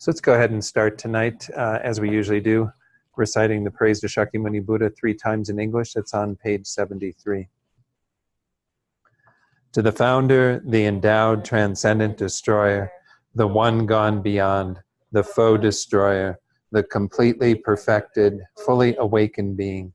So let's go ahead and start tonight, as we usually do, reciting the praise to Shakyamuni Buddha 3 times in English. That's on page 73. To the founder, the endowed, transcendent destroyer, the one gone beyond, the foe destroyer, the completely perfected, fully awakened being,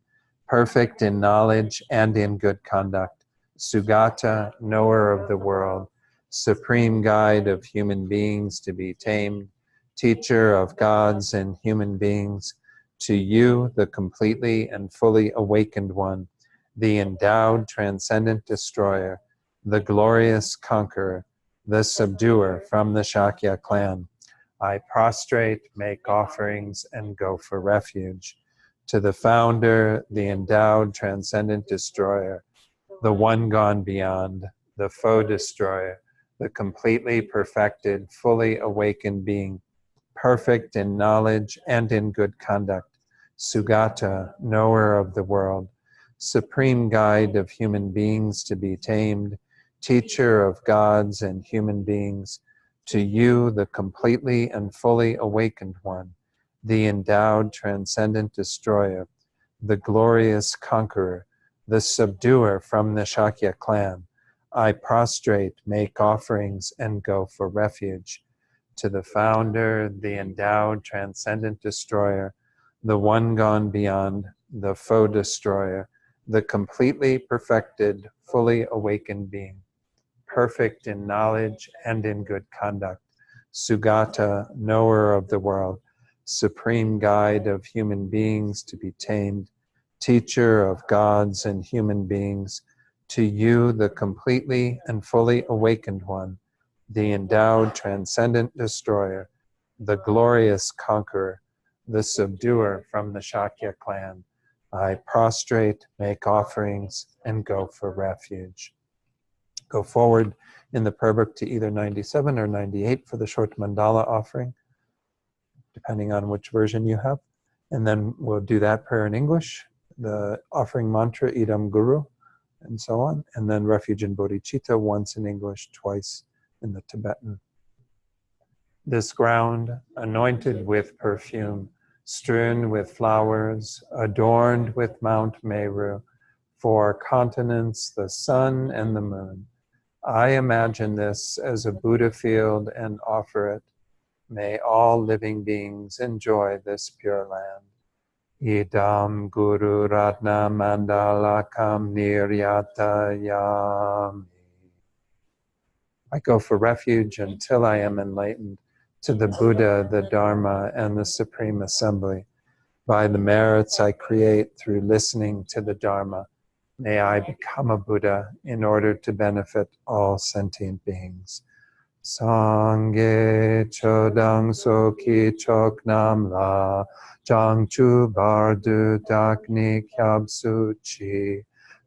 perfect in knowledge and in good conduct, Sugata, knower of the world, supreme guide of human beings to be tamed, teacher of gods and human beings, to you, the completely and fully awakened one, the endowed, transcendent destroyer, the glorious conqueror, the subduer from the Shakya clan, I prostrate, make offerings, and go for refuge. To the founder, the endowed, transcendent destroyer, the one gone beyond, the foe destroyer, the completely perfected, fully awakened being, perfect in knowledge and in good conduct, Sugata, knower of the world, supreme guide of human beings to be tamed, teacher of gods and human beings, to you, the completely and fully awakened one, the endowed, transcendent destroyer, the glorious conqueror, the subduer from the Shakya clan, I prostrate, make offerings, and go for refuge. To the founder, the endowed, transcendent destroyer, the one gone beyond, the foe destroyer, the completely perfected, fully awakened being, perfect in knowledge and in good conduct, Sugata, knower of the world, supreme guide of human beings to be tamed, teacher of gods and human beings, to you, the completely and fully awakened one, the endowed, transcendent destroyer, the glorious conqueror, the subduer from the Shakya clan, I prostrate, make offerings, and go for refuge. Go forward in the prayer book to either 97 or 98 for the short mandala offering, depending on which version you have. And then we'll do that prayer in English, the offering mantra, Idam Guru, and so on. And then refuge in bodhicitta, once in English, twice in the Tibetan. This ground, anointed with perfume, strewn with flowers, adorned with Mount Meru, for continents, the sun and the moon. I imagine this as a Buddha field and offer it. May all living beings enjoy this pure land. Idam Guru Ratna Mandalakam Niryatayami. I go for refuge until I am enlightened to the Buddha, the Dharma, and the Supreme Assembly. By the merits I create through listening to the Dharma, may I become a Buddha in order to benefit all sentient beings. Sangye chodang soki choknam la, jangchu bardu dakni kyabsu chi,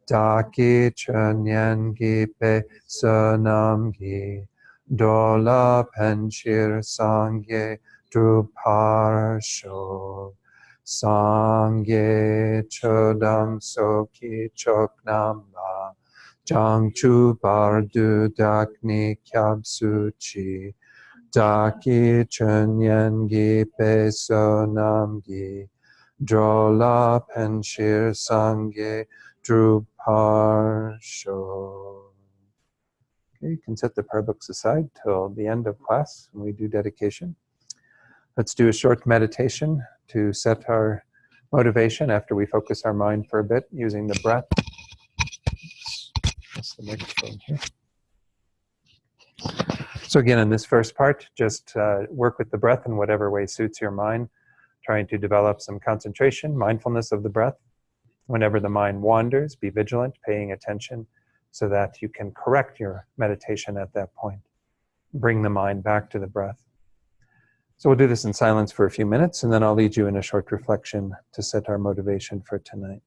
daki chunyan gipe sunam gi, dola penchir sangye drupar shol. Sangye chodam soki choknam la, Jangchu bardu dakni kyabsu chi, daki chunyan gi peso namgi, drola penshir sangye drupar sho. Okay, you can set the prayer books aside till the end of class when we do dedication. Let's do a short meditation to set our motivation after we focus our mind for a bit using the breath. That's the microphone here. So again, in this first part, just work with the breath in whatever way suits your mind, trying to develop some concentration, mindfulness of the breath. Whenever the mind wanders, be vigilant, paying attention so that you can correct your meditation at that point. Bring the mind back to the breath. So we'll do this in silence for a few minutes, and then I'll lead you in a short reflection to set our motivation for tonight.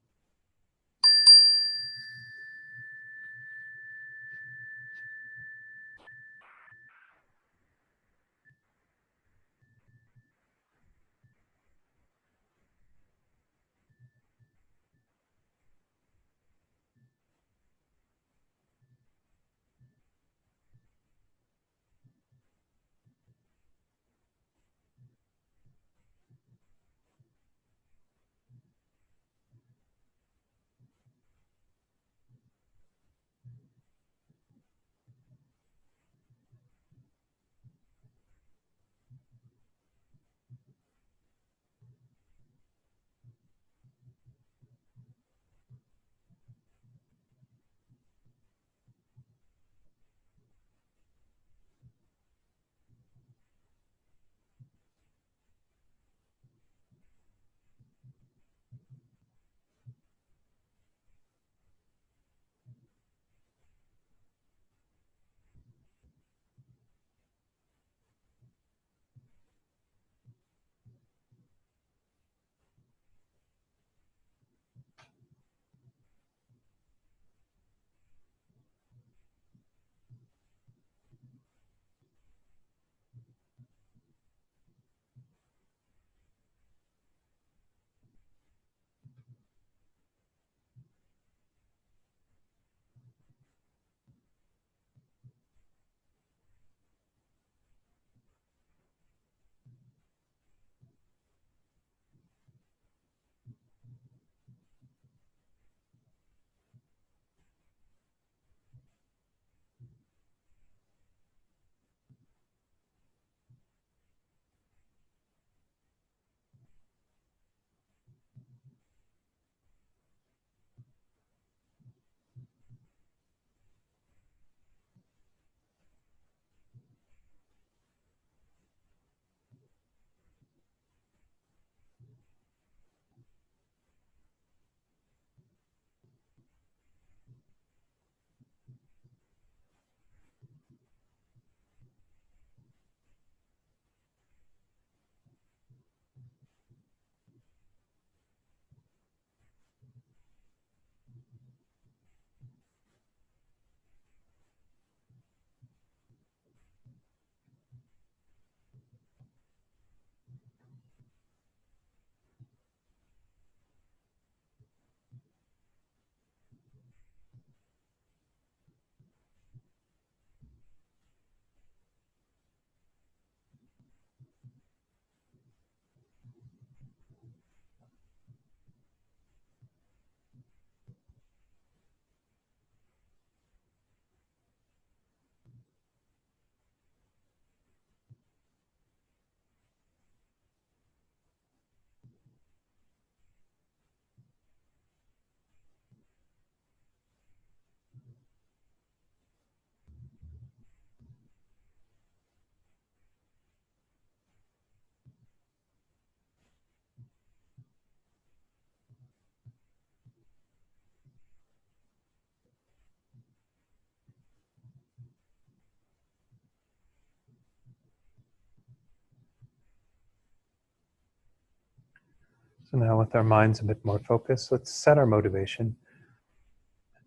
So now with our minds a bit more focused, let's set our motivation.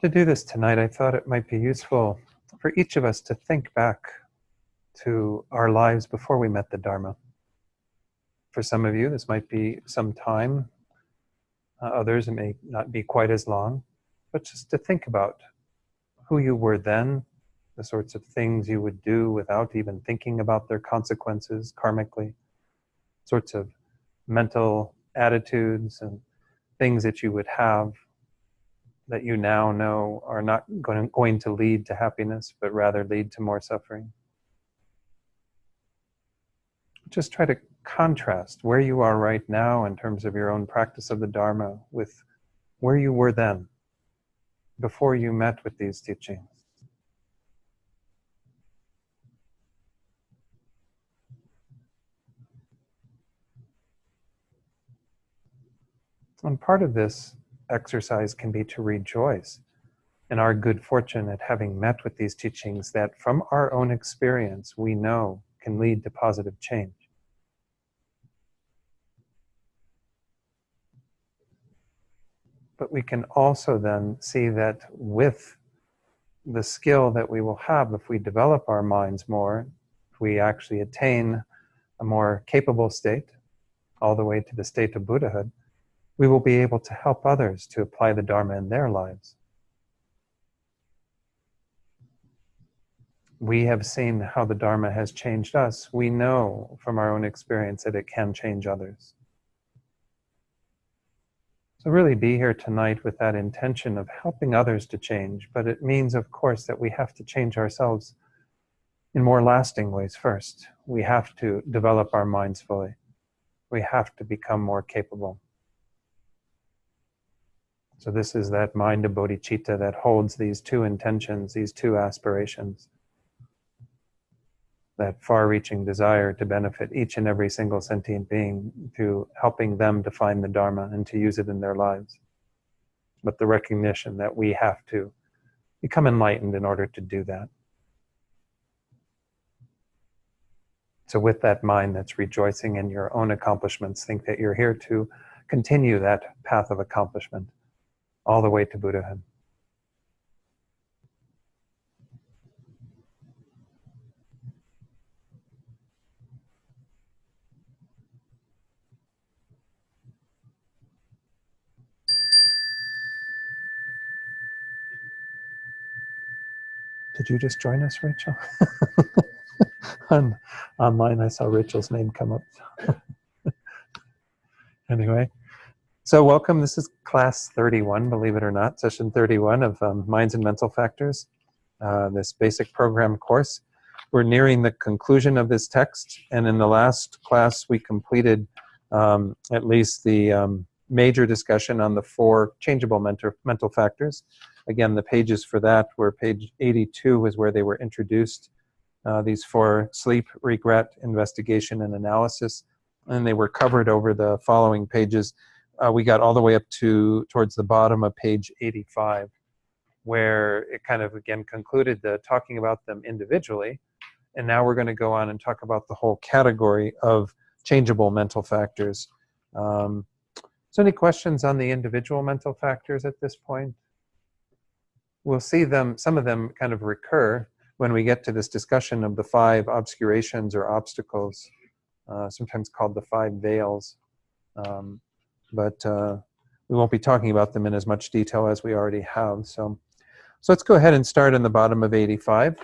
To do this tonight, I thought it might be useful for each of us to think back to our lives before we met the Dharma. For some of you, this might be some time. Others, it may not be quite as long. But just to think about who you were then, the sorts of things you would do without even thinking about their consequences karmically, sorts of mental attitudes and things that you would have that you now know are not going to lead to happiness, but rather lead to more suffering. Just try to contrast where you are right now in terms of your own practice of the Dharma with where you were then, before you met with these teachings. And part of this exercise can be to rejoice in our good fortune at having met with these teachings that from our own experience we know can lead to positive change. But we can also then see that with the skill that we will have if we develop our minds more, if we actually attain a more capable state, all the way to the state of Buddhahood, we will be able to help others to apply the Dharma in their lives. We have seen how the Dharma has changed us. We know from our own experience that it can change others. So really be here tonight with that intention of helping others to change, but it means, of course, that we have to change ourselves in more lasting ways first. We have to develop our minds fully. We have to become more capable. So this is that mind of bodhicitta that holds these two intentions, these two aspirations, that far-reaching desire to benefit each and every single sentient being through helping them to find the Dharma and to use it in their lives. But the recognition that we have to become enlightened in order to do that. So with that mind that's rejoicing in your own accomplishments, think that you're here to continue that path of accomplishment all the way to Buddhahood. Did you just join us, Rachel? Online, I saw Rachel's name come up. Anyway, so welcome. This is class 31, believe it or not, session 31 of Minds and Mental Factors, this basic program course. We're nearing the conclusion of this text, and in the last class we completed at least the major discussion on the 4 changeable mental factors. Again, the pages for that were page 82 was where they were introduced, these 4: sleep, regret, investigation, and analysis. And they were covered over the following pages. We got all the way up to towards the bottom of page 85, where it kind of again concluded the talking about them individually. And now we're going to go on and talk about the whole category of changeable mental factors. So any questions on the individual mental factors at this point? We'll see them, some of them kind of recur when we get to this discussion of the 5 obscurations or obstacles, sometimes called the 5 veils. But we won't be talking about them in as much detail as we already have. So let's go ahead and start in the bottom of 85.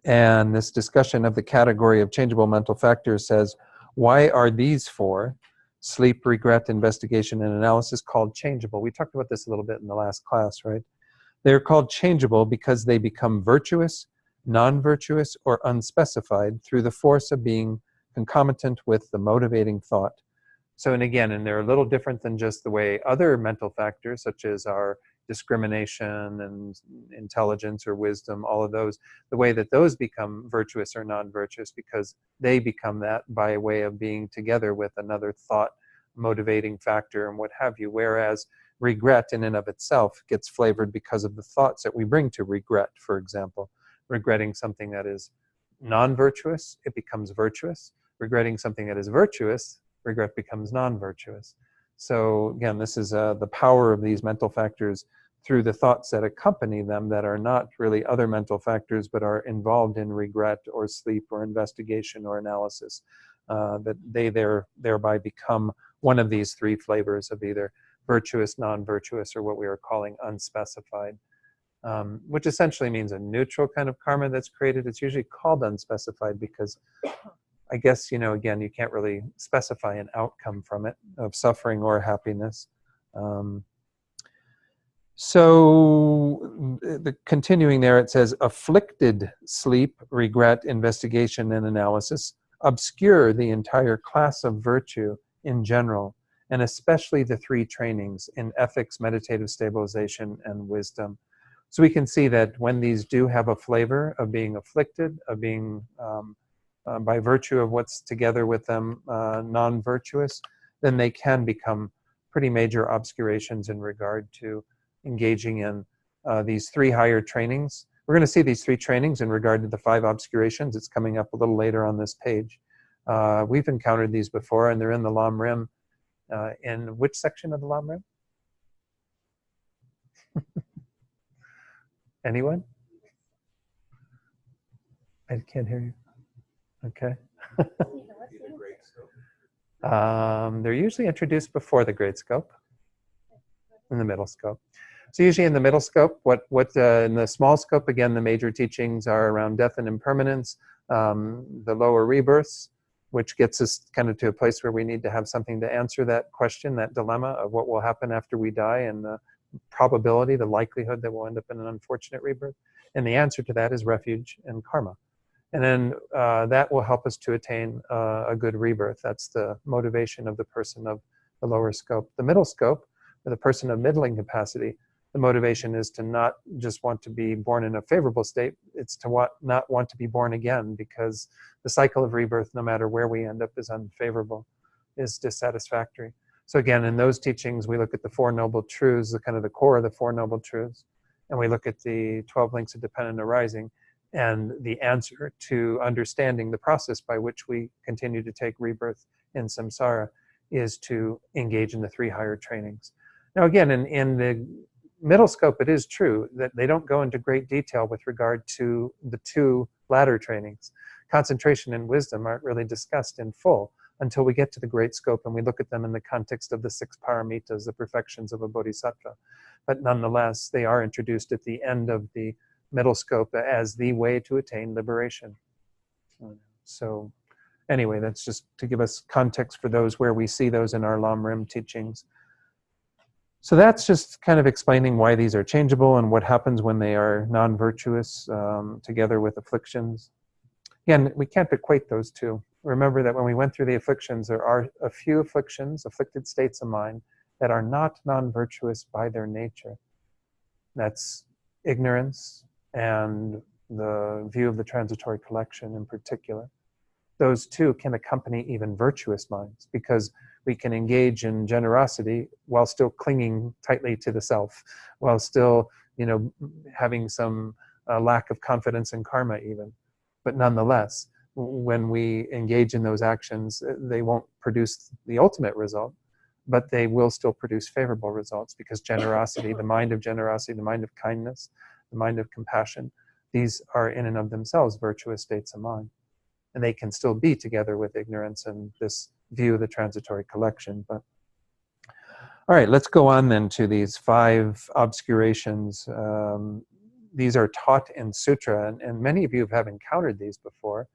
And this discussion of the category of changeable mental factors says, why are these 4, sleep, regret, investigation, and analysis, called changeable? We talked about this a little bit in the last class, right? They're called changeable because they become virtuous, non-virtuous, or unspecified through the force of being concomitant with the motivating thought. So, and again, and they're a little different than just the way other mental factors, such as our discrimination and intelligence or wisdom, all of those, the way that those become virtuous or non-virtuous, because they become that by way of being together with another thought motivating factor and what have you. Whereas regret in and of itself gets flavored because of the thoughts that we bring to regret. For example, regretting something that is non-virtuous, it becomes virtuous. Regretting something that is virtuous, regret becomes non-virtuous. So again, this is the power of these mental factors through the thoughts that accompany them that are not really other mental factors, but are involved in regret or sleep or investigation or analysis, that they thereby become one of these three flavors of either virtuous, non-virtuous, or what we are calling unspecified, which essentially means a neutral kind of karma that's created. It's usually called unspecified because I guess, again, you can't really specify an outcome from it of suffering or happiness. So continuing there, it says, afflicted sleep, regret, investigation, and analysis obscure the entire class of virtue in general, and especially the three trainings in ethics, meditative stabilization, and wisdom. So we can see that when these do have a flavor of being afflicted, of being by virtue of what's together with them non-virtuous, then they can become pretty major obscurations in regard to engaging in these three higher trainings. We're going to see these three trainings in regard to the 5 obscurations. It's coming up a little later on this page. We've encountered these before, and they're in the Lam Rim. In which section of the Lam Rim? Anyone? I can't hear you. Okay. They're usually introduced before the great scope, in the middle scope. So usually in the middle scope, in the small scope, again, the major teachings are around death and impermanence, the lower rebirths, which gets us kind of to a place where we need to have something to answer that question, that dilemma of what will happen after we die, and the probability, the likelihood that we'll end up in an unfortunate rebirth. And the answer to that is refuge and karma. And then that will help us to attain a good rebirth. That's the motivation of the person of the lower scope. The middle scope, for the person of middling capacity, the motivation is to not just want to be born in a favorable state, it's to not want to be born again, because the cycle of rebirth, no matter where we end up, is unfavorable, is dissatisfactory. So again, in those teachings, we look at the Four Noble Truths, the kind of the core of the Four Noble Truths, and we look at the 12 links of dependent arising, and the answer to understanding the process by which we continue to take rebirth in samsara is to engage in the 3 higher trainings. Now again, in the middle scope, it is true that they don't go into great detail with regard to the 2 latter trainings. Concentration and wisdom aren't really discussed in full until we get to the great scope and we look at them in the context of the 6 paramitas, the perfections of a bodhisattva. But nonetheless, they are introduced at the end of the middle scope as the way to attain liberation. So anyway, that's just to give us context for those where we see those in our Lam Rim teachings. So that's just kind of explaining why these are changeable and what happens when they are non-virtuous together with afflictions. Again, we can't equate those two. Remember that when we went through the afflictions, there are a few afflictions, afflicted states of mind, that are not non-virtuous by their nature. That's ignorance and the view of the transitory collection in particular. Those two can accompany even virtuous minds, because we can engage in generosity while still clinging tightly to the self, while still, having some lack of confidence in karma even. But nonetheless, when we engage in those actions, they won't produce the ultimate result, but they will still produce favorable results, because generosity, the mind of kindness, the mind of compassion, these are in and of themselves virtuous states of mind. And they can still be together with ignorance and this view of the transitory collection. But all right, let's go on then to these 5 obscurations. These are taught in sutra, and many of you have encountered these before.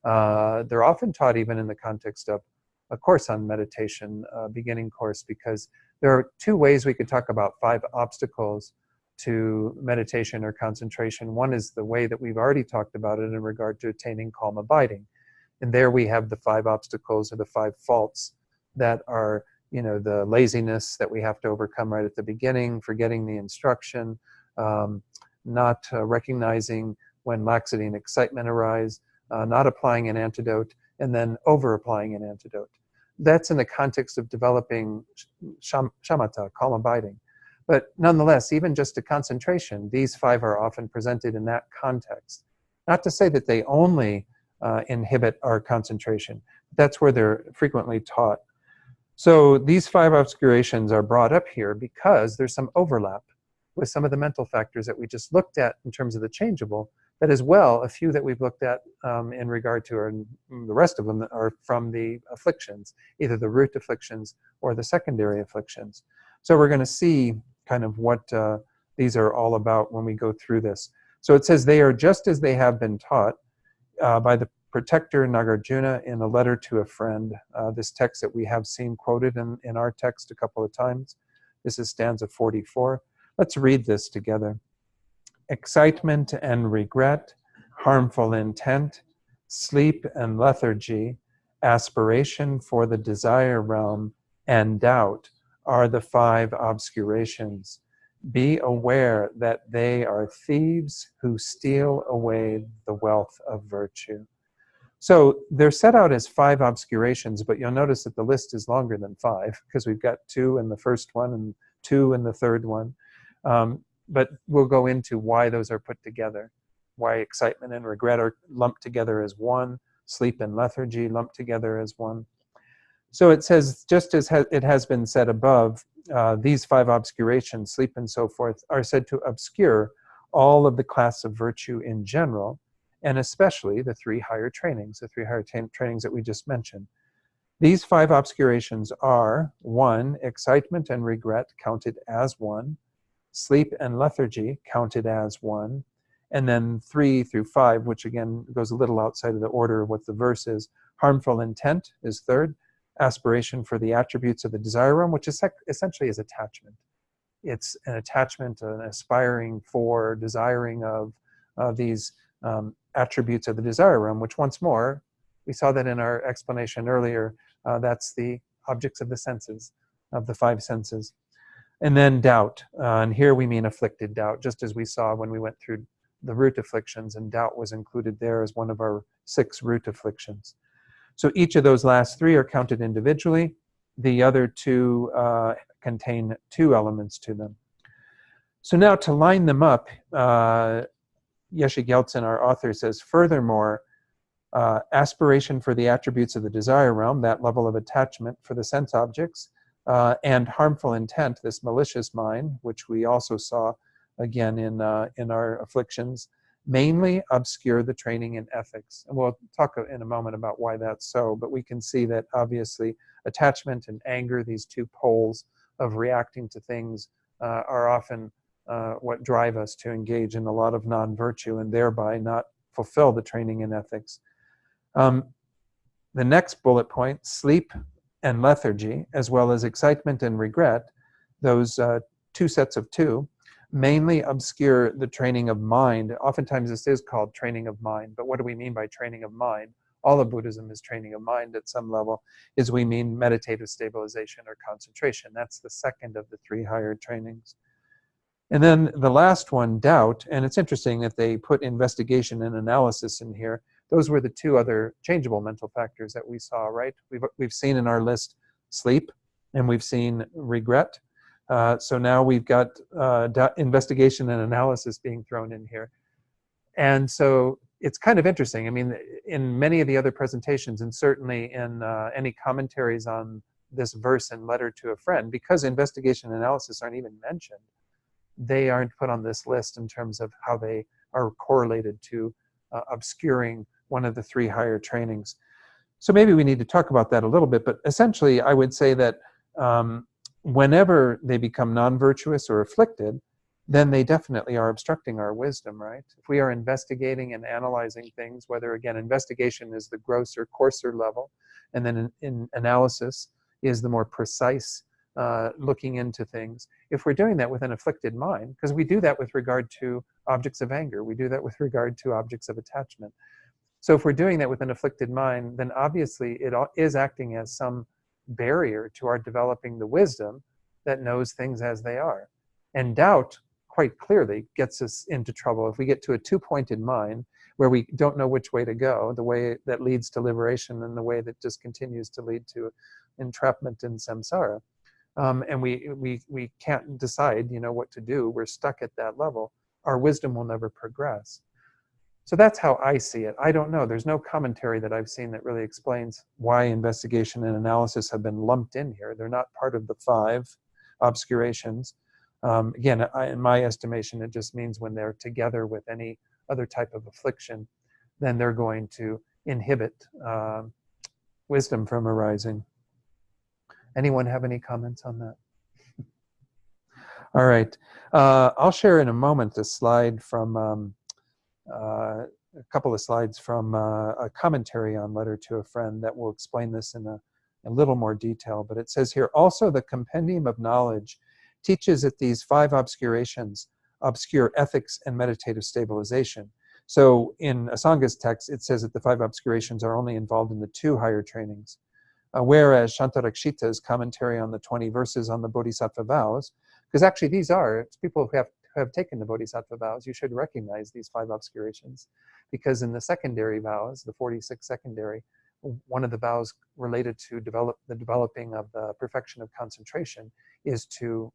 They're often taught even in the context of a course on meditation, beginning course, because there are 2 ways we could talk about 5 obstacles to meditation or concentration. One is the way that we've already talked about it in regard to attaining calm abiding. And there we have the 5 obstacles, or the 5 faults that are, the laziness that we have to overcome right at the beginning, forgetting the instruction, not recognizing when laxity and excitement arise, not applying an antidote, and then over-applying an antidote. That's in the context of developing shamatha, calm abiding. But nonetheless, even just a concentration, these 5 are often presented in that context. Not to say that they only inhibit our concentration. That's where they're frequently taught. So these 5 obscurations are brought up here because there's some overlap with some of the mental factors that we just looked at in terms of the changeable, but as well, a few that we've looked at in regard to, or the rest of them are from the afflictions, either the root afflictions or the secondary afflictions. So we're going to see kind of what these are all about when we go through this. So it says, they are just as they have been taught by the protector Nagarjuna in a letter to a friend. This text that we have seen quoted in our text a couple of times. This is stanza 44. Let's read this together. Excitement and regret, harmful intent, sleep and lethargy, aspiration for the desire realm, and doubt are the 5 obscurations. Be aware that they are thieves who steal away the wealth of virtue. So they're set out as 5 obscurations, but you'll notice that the list is longer than 5 because we've got 2 in the first one and 2 in the third one. But we'll go into why those are put together, why excitement and regret are lumped together as one, sleep and lethargy lumped together as one. So it says, just as it has been said above, these 5 obscurations, sleep and so forth, are said to obscure all of the class of virtue in general, and especially the 3 higher trainings, the 3 higher trainings that we just mentioned. These 5 obscurations are: 1, excitement and regret counted as 1, sleep and lethargy counted as 1, and then 3 through 5, which again goes a little outside of the order of what the verse is. Harmful intent is 3rd, aspiration for the attributes of the desire realm, which is essentially is attachment. It's an attachment, an aspiring for, desiring of these attributes of the desire realm, which once more, we saw that in our explanation earlier, that's the objects of the senses, of the 5 senses. And then doubt, and here we mean afflicted doubt, just as we saw when we went through the root afflictions, and doubt was included there as one of our 6 root afflictions. So each of those last 3 are counted individually. The other 2 contain 2 elements to them. So now to line them up, Yeshe Gyaltsen, our author, says, furthermore, aspiration for the attributes of the desire realm, that level of attachment for the sense objects, and harmful intent, this malicious mind, which we also saw again in our afflictions, mainly obscure the training in ethics. And we'll talk in a moment about why that's so, but we can see that obviously attachment and anger, these 2 poles of reacting to things, are often what drive us to engage in a lot of non-virtue and thereby not fulfill the training in ethics. The next bullet point, sleep and lethargy, as well as excitement and regret, those 2 sets of 2, mainly obscure the training of mind. Oftentimes this is called training of mind, but what do we mean by training of mind? All of Buddhism is training of mind at some level, is we mean meditative stabilization or concentration. That's the second of the 3 higher trainings. And then the last one, doubt, and it's interesting that they put investigation and analysis in here. Those were the 2 other changeable mental factors that we saw, right? We've seen in our list sleep, and we've seen regret. So now we've got investigation and analysis being thrown in here. And so it's kind of interesting. I mean, in many of the other presentations, and certainly in any commentaries on this verse and letter to a friend, because investigation and analysis aren't even mentioned, they aren't put on this list in terms of how they are correlated to obscuring one of the 3 higher trainings. So maybe we need to talk about that a little bit, but essentially I would say that whenever they become non-virtuous or afflicted, then they definitely are obstructing our wisdom, right? If we are investigating and analyzing things, whether, again, investigation is the grosser, coarser level, and then in analysis is the more precise looking into things. If we're doing that with an afflicted mind, because we do that with regard to objects of anger, we do that with regard to objects of attachment. So if we're doing that with an afflicted mind, then obviously it is acting as some barrier to our developing the wisdom that knows things as they are. And doubt, quite clearly, gets us into trouble. If we get to a 2-pointed mind where we don't know which way to go, the way that leads to liberation and the way that just continues to lead to entrapment in samsara, and we can't decide, what to do, we're stuck at that level, our wisdom will never progress. So that's how I see it. I don't know. There's no commentary that I've seen that really explains why investigation and analysis have been lumped in here. They're not part of the 5 obscurations. Again, in my estimation, it just means when they're together with any other type of affliction, then they're going to inhibit wisdom from arising. Anyone have any comments on that? All right. I'll share in a moment a slide from a couple of slides from a commentary on Letter to a Friend that will explain this in a little more detail. But it says here, also the Compendium of Knowledge teaches that these 5 obscurations obscure ethics and meditative stabilization. So in Asanga's text, it says that the 5 obscurations are only involved in the 2 higher trainings. Whereas Shantarakshita's commentary on the 20 verses on the Bodhisattva vows, because actually these are, it's people who have taken the Bodhisattva vows, you should recognize these 5 obscurations, because in the secondary vows, the 46 secondary, one of the vows related to the developing of the perfection of concentration is to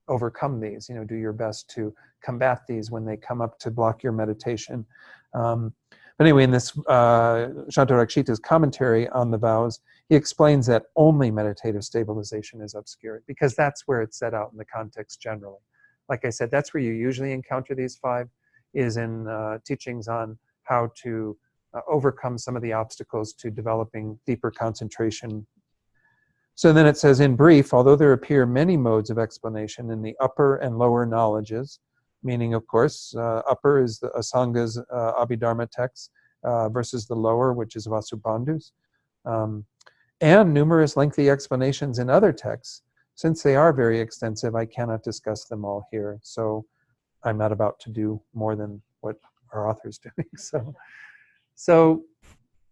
overcome these, do your best to combat these when they come up to block your meditation. But anyway, in this Shantarakshita's commentary on the vows, he explains that only meditative stabilization is obscured, because that's where it's set out in the context generally. Like I said, that's where you usually encounter these 5, is in teachings on how to overcome some of the obstacles to developing deeper concentration. So then it says, in brief, although there appear many modes of explanation in the upper and lower knowledges, meaning, of course, upper is the Asanga's Abhidharma text versus the lower, which is Vasubandhu's, and numerous lengthy explanations in other texts. Since they are very extensive, I cannot discuss them all here. So I'm not about to do more than what our author's doing. So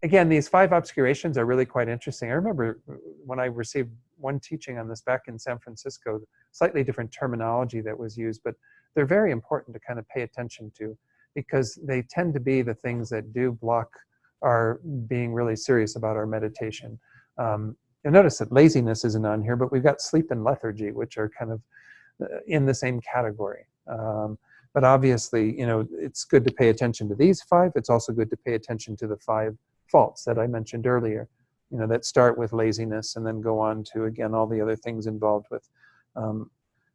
again, these 5 obscurations are really quite interesting. I remember when I received one teaching on this back in San Francisco, slightly different terminology that was used, but they're very important to kind of pay attention to, because they tend to be the things that do block our being really serious about our meditation. You'll notice that laziness isn't on here, but we've got sleep and lethargy, which are kind of in the same category. But obviously, it's good to pay attention to these 5. It's also good to pay attention to the 5 faults that I mentioned earlier, that start with laziness and then go on to, again, all the other things involved with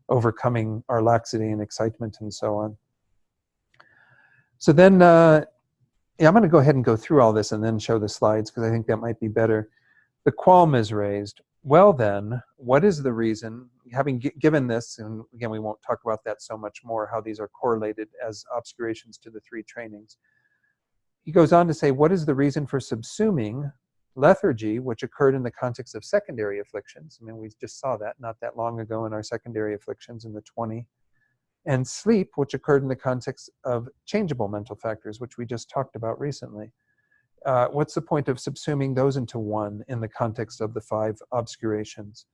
overcoming our laxity and excitement and so on. So then, I'm going to go ahead and go through all this and then show the slides, because I think that might be better. The qualm is raised. Well then, what is the reason, having given this, and again, we won't talk about that so much more, how these are correlated as obscurations to the 3 trainings. He goes on to say, what is the reason for subsuming lethargy, which occurred in the context of secondary afflictions? I mean, we just saw that not that long ago in our secondary afflictions in the 20. And sleep, which occurred in the context of changeable mental factors, which we just talked about recently. What's the point of subsuming those into one in the context of the 5 obscurations?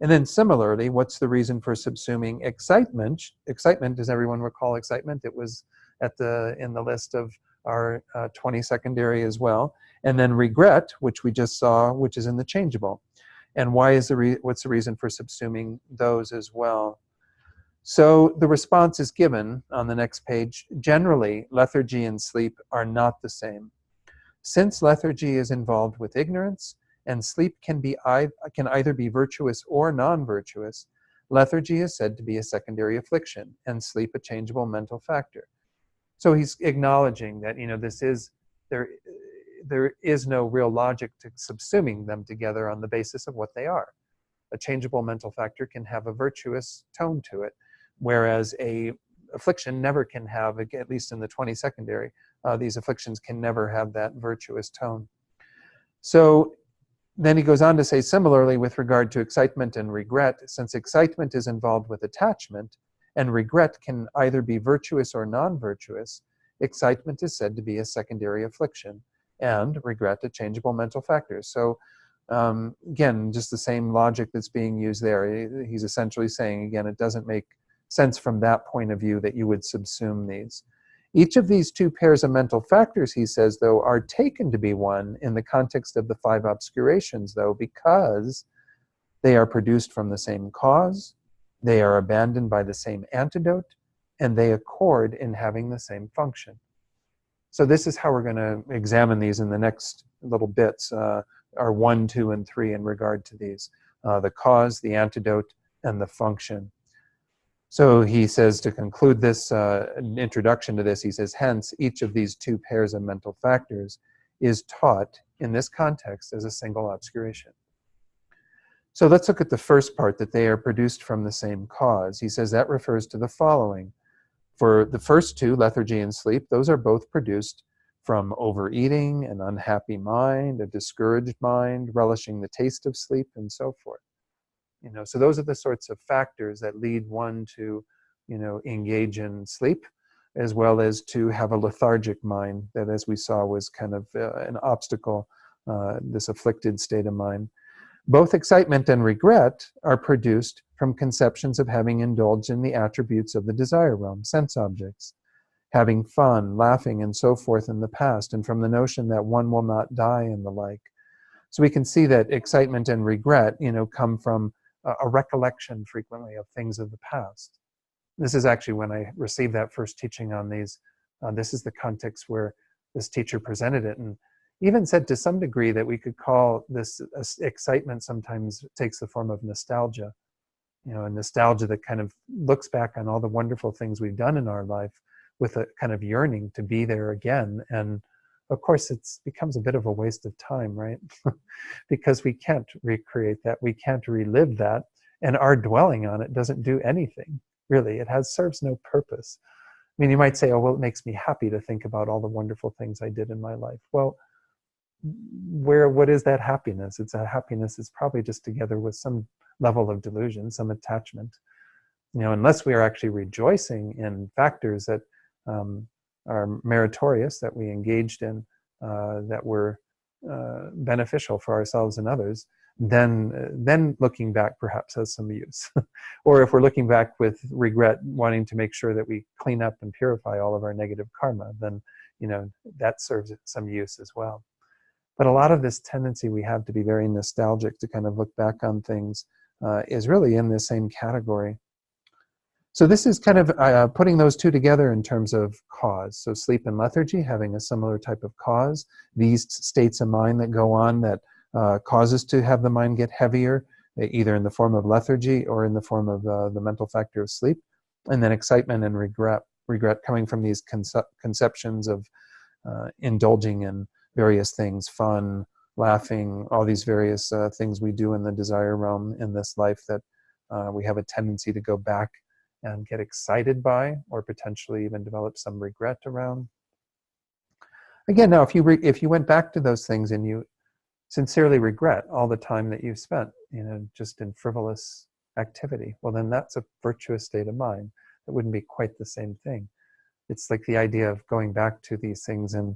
And then similarly, what's the reason for subsuming excitement? Excitement, does everyone recall excitement? It was in the list of our 20 secondary as well. And then regret, which we just saw, which is in the changeable. And what's the reason for subsuming those as well? So the response is given on the next page. Generally, lethargy and sleep are not the same. Since lethargy is involved with ignorance, and sleep can either be virtuous or non-virtuous, lethargy is said to be a secondary affliction, and sleep a changeable mental factor. So he's acknowledging that there is no real logic to subsuming them together on the basis of what they are. A changeable mental factor can have a virtuous tone to it, whereas a affliction never can have, at least in the 20 secondary, these afflictions can never have that virtuous tone. So then he goes on to say, similarly with regard to excitement and regret, since excitement is involved with attachment, and regret can either be virtuous or non-virtuous, excitement is said to be a secondary affliction, and regret a changeable mental factor. So again, just the same logic that's being used there. He's essentially saying, again, it doesn't make sense from that point of view that you would subsume these. Each of these 2 pairs of mental factors, he says, though, are taken to be one in the context of the 5 obscurations, though, because they are produced from the same cause, they are abandoned by the same antidote, and they accord in having the same function. So this is how we're going to examine these in the next little bits, are 1, 2, and 3 in regard to these. The cause, the antidote, and the function. So he says, to conclude this introduction to this, he says, hence, each of these two pairs of mental factors is taught in this context as a single obscuration. So let's look at the first part, that they are produced from the same cause. He says that refers to the following. For the first two, lethargy and sleep, those are both produced from overeating, an unhappy mind, a discouraged mind, relishing the taste of sleep, and so forth. So those are the sorts of factors that lead one to, engage in sleep, as well as to have a lethargic mind that, as we saw, was kind of an obstacle, this afflicted state of mind. Both excitement and regret are produced from conceptions of having indulged in the attributes of the desire realm, sense objects, having fun, laughing, and so forth in the past, and from the notion that one will not die and the like. So we can see that excitement and regret, come from a recollection frequently of things of the past. This is actually when I received that first teaching on these. This is the context where this teacher presented it, and even said to some degree that we could call this excitement sometimes takes the form of nostalgia. A nostalgia that kind of looks back on all the wonderful things we've done in our life with a kind of yearning to be there again. And of course, it becomes a bit of a waste of time, right? Because we can't recreate that. We can't relive that. And our dwelling on it doesn't do anything, really. It serves no purpose. I mean, you might say, oh, well, it makes me happy to think about all the wonderful things I did in my life. Well, what is that happiness? That happiness is probably just together with some level of delusion, some attachment. Unless we are actually rejoicing in factors that are meritorious, that we engaged in, that were beneficial for ourselves and others, then looking back perhaps has some use. Or if we're looking back with regret, wanting to make sure that we clean up and purify all of our negative karma, then that serves some use as well. But a lot of this tendency we have to be very nostalgic, to kind of look back on things, is really in the same category. So this is kind of putting those two together in terms of cause. So sleep and lethargy having a similar type of cause. These states of mind that go on that cause us to have the mind get heavier, either in the form of lethargy or in the form of the mental factor of sleep. And then excitement and regret coming from these conceptions of indulging in various things, fun, laughing, all these various things we do in the desire realm in this life that we have a tendency to go back and get excited by, or potentially even develop some regret around. Again, now, if you went back to those things and you sincerely regret all the time that you've spent, just in frivolous activity, well, then that's a virtuous state of mind. It wouldn't be quite the same thing. It's like the idea of going back to these things and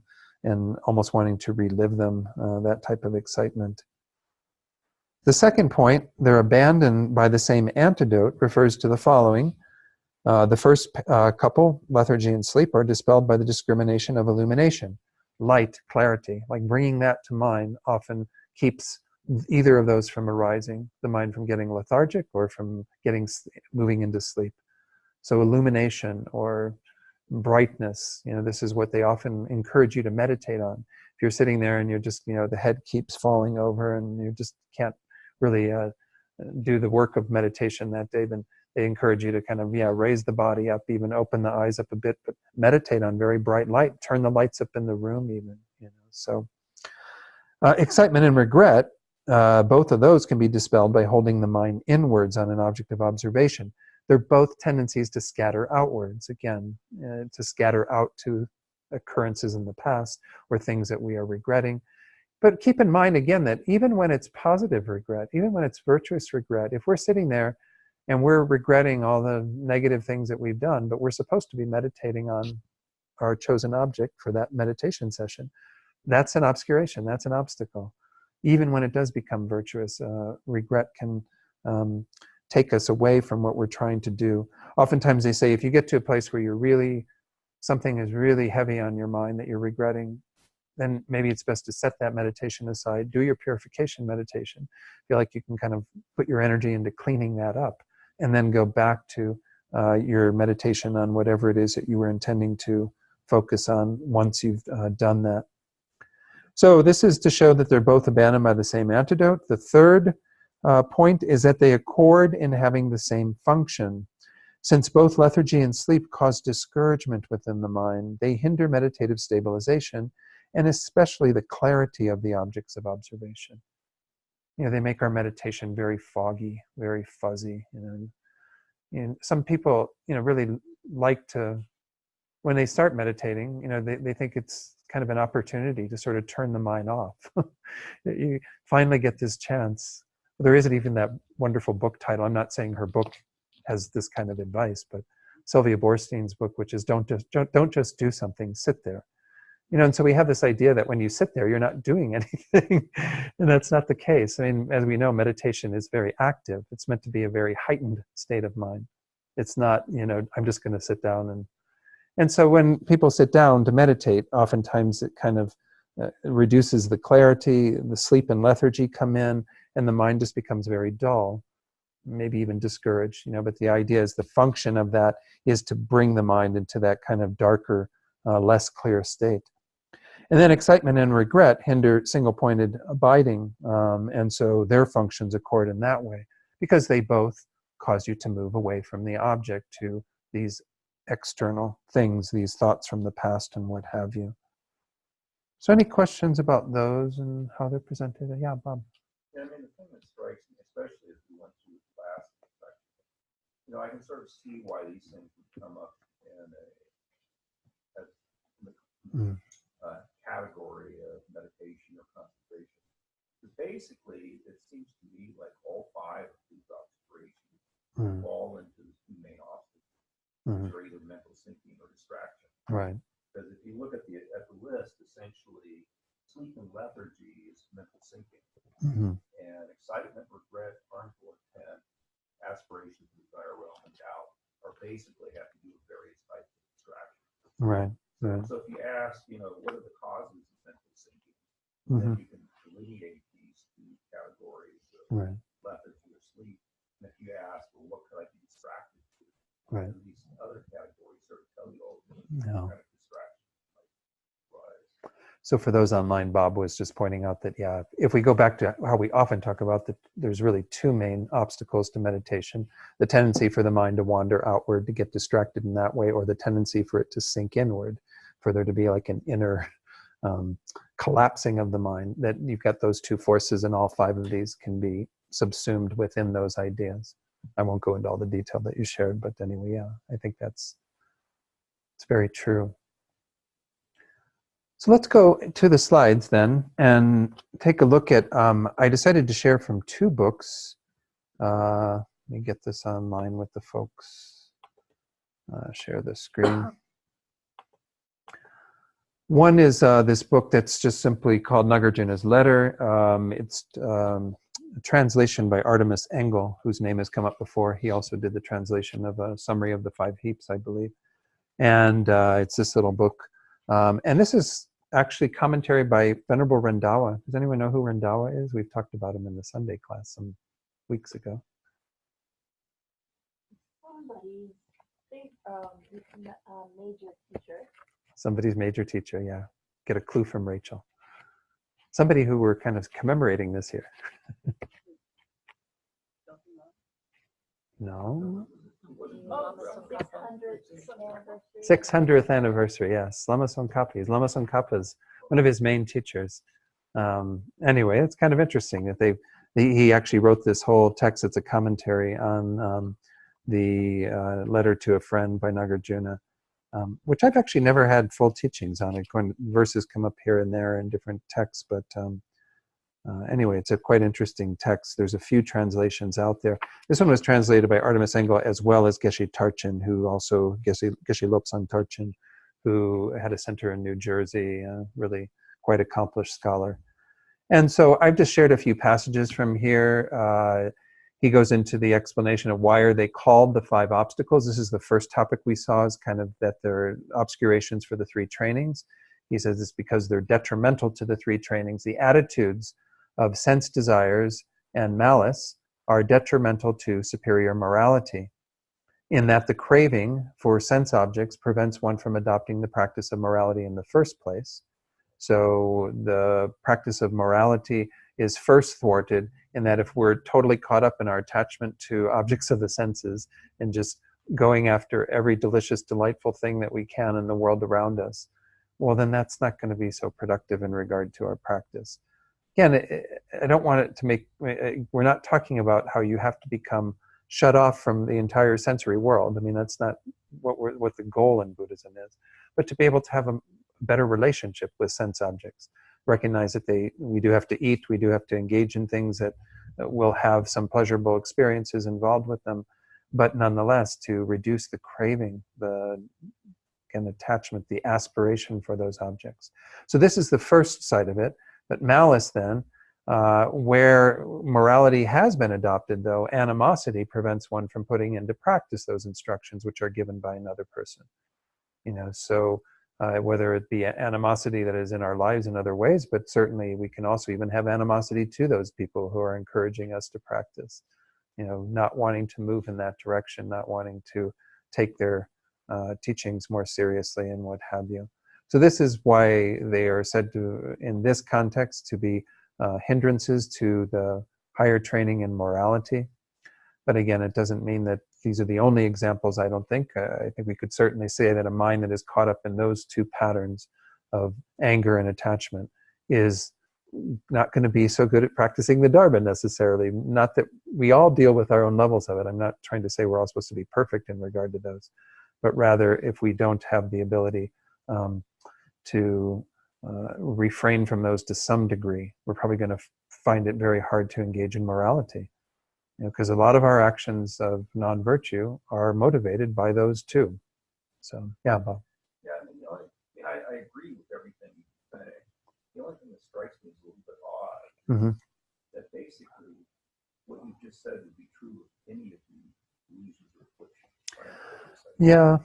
almost wanting to relive them, that type of excitement. The second point, they're abandoned by the same antidote, refers to the following. The first couple, lethargy and sleep, are dispelled by the discrimination of illumination, light, clarity. Like bringing that to mind often keeps either of those from arising, the mind from getting lethargic or from moving into sleep. So illumination or brightness, this is what they often encourage you to meditate on. If you're sitting there and you're just, the head keeps falling over and you just can't really do the work of meditation that day, then they encourage you to kind of, raise the body up, even open the eyes up a bit, but meditate on very bright light, turn the lights up in the room even, So excitement and regret, both of those can be dispelled by holding the mind inwards on an object of observation. They're both tendencies to scatter outwards, again, to scatter out to occurrences in the past or things that we are regretting. But keep in mind, again, that even when it's positive regret, even when it's virtuous regret, if we're sitting there and we're regretting all the negative things that we've done, but we're supposed to be meditating on our chosen object for that meditation session, that's an obscuration, that's an obstacle. Even when it does become virtuous, regret can take us away from what we're trying to do. Oftentimes they say, if you get to a place where something is really heavy on your mind that you're regretting, then maybe it's best to set that meditation aside, do your purification meditation, feel like you can kind of put your energy into cleaning that up, and then go back to your meditation on whatever it is that you were intending to focus on once you've done that. So this is to show that they're both abandoned by the same antidote. The third point is that they accord in having the same function. Since both lethargy and sleep cause discouragement within the mind, they hinder meditative stabilization and especially the clarity of the objects of observation. They make our meditation very foggy, very fuzzy. And some people, really like to, when they start meditating, they think it's kind of an opportunity to sort of turn the mind off. You finally get this chance. There isn't even that wonderful book title. I'm not saying her book has this kind of advice, but Sylvia Boorstein's book, which is don't just do something, sit there. And so we have this idea that when you sit there, you're not doing anything, and that's not the case. I mean, as we know, meditation is very active. It's meant to be a very heightened state of mind. It's not, I'm just going to sit down and so when people sit down to meditate, oftentimes it kind of reduces the clarity, the sleep and lethargy come in, and the mind just becomes very dull, maybe even discouraged, but the idea is the function of that is to bring the mind into that kind of darker, less clear state. And then excitement and regret hinder single-pointed abiding, and so their functions accord in that way, because they both cause you to move away from the object to these external things, these thoughts from the past and what have you. So any questions about those and how they're presented? Yeah, Bob. Yeah, I mean, the thing that strikes me, especially as we went through the last section, I can sort of see why these things would come up in a category of meditation or concentration. Because basically, it seems to me like all five of these observations fall into the two main obstacles, which are either mental sinking or distraction. Right. Because if you look at the list, essentially, sleep and lethargy is mental sinking. And excitement, regret, harmful intent, aspiration, desire, realm, and doubt are basically have to do with various types of distraction. Right. So if you ask, what are the causes of mental sinking, then you can delineate these two categories of lethargy or sleep. And if you ask, well, what could I be distracted to? Then these other categories sort of tell you all the kind of distraction might rise. So for those online, Bob was just pointing out that, if we go back to how we often talk about that, there's really two main obstacles to meditation: the tendency for the mind to wander outward, to get distracted in that way, or the tendency for it to sink inward, for there to be like an inner collapsing of the mind. That you've got those two forces, and all five of these can be subsumed within those ideas. I won't go into all the detail that you shared, but anyway, I think it's very true. So let's go to the slides then and take a look at, I decided to share from two books. Let me get this online with the folks. Share the screen. One is this book that's just simply called Nagarjuna's Letter. It's a translation by Artemis Engel, whose name has come up before. He also did the translation of a summary of the five heaps, I believe. And it's this little book. And this is actually commentary by Venerable Rendawa. Does anyone know who Rendawa is? We've talked about him in the Sunday class some weeks ago. Somebody, I think, major teacher. Somebody's major teacher, yeah. Get a clue from Rachel. Somebody who we're kind of commemorating this year. No? 600th anniversary, yes. Lama Tsongkhapa. Lama Tsongkhapa is one of his main teachers. Anyway, it's kind of interesting that he actually wrote this whole text. It's a commentary on the letter to a friend by Nagarjuna, which I've actually never had full teachings on it. Verses come up here and there in different texts, but anyway, it's a quite interesting text. There's a few translations out there. This one was translated by Artemis Engel as well as Geshe Tarchin, who also, Geshe Lobsang Tarchin, who had a center in New Jersey, really quite accomplished scholar. And so I've just shared a few passages from here. He goes into the explanation of why are they called the five obstacles. This is the first topic we saw, is kind of that they're obscurations for the three trainings. He says it's because they're detrimental to the three trainings. The attitudes of sense desires and malice are detrimental to superior morality. in that the craving for sense objects prevents one from adopting the practice of morality in the first place. So the practice of morality is first thwarted in that if we're totally caught up in our attachment to objects of the senses and just going after every delicious, delightful thing that we can in the world around us, well, then that's not going to be so productive in regard to our practice. Again, I don't want it to make, we're not talking about how you have to become shut off from the entire sensory world. I mean, that's not what the goal in Buddhism is. But to be able to have a better relationship with sense objects, recognize that we do have to eat, we do have to engage in things that will have some pleasurable experiences involved with them, but nonetheless to reduce the craving, the attachment, the aspiration for those objects. So this is the first side of it. But malice then, where morality has been adopted, though, animosity prevents one from putting into practice those instructions which are given by another person. So whether it be animosity that is in our lives in other ways, but certainly we can also even have animosity to those people who are encouraging us to practice. Not wanting to move in that direction, not wanting to take their teachings more seriously and what have you. So this is why they are said to, in this context, to be hindrances to the higher training in morality. But again, it doesn't mean that these are the only examples, I don't think. I think we could certainly say that a mind that is caught up in those two patterns of anger and attachment is not going to be so good at practicing the Dharma necessarily. Not that we all deal with our own levels of it. I'm not trying to say we're all supposed to be perfect in regard to those, but rather if we don't have the ability to refrain from those to some degree, we're probably going to find it very hard to engage in morality. Because a lot of our actions of non-virtue are motivated by those two. So, yeah, Bob. Yeah, I agree with everything you say. The only thing that strikes me as a little bit odd, that basically what you just said would be true of any of the illusions or afflictions. Right? Yeah.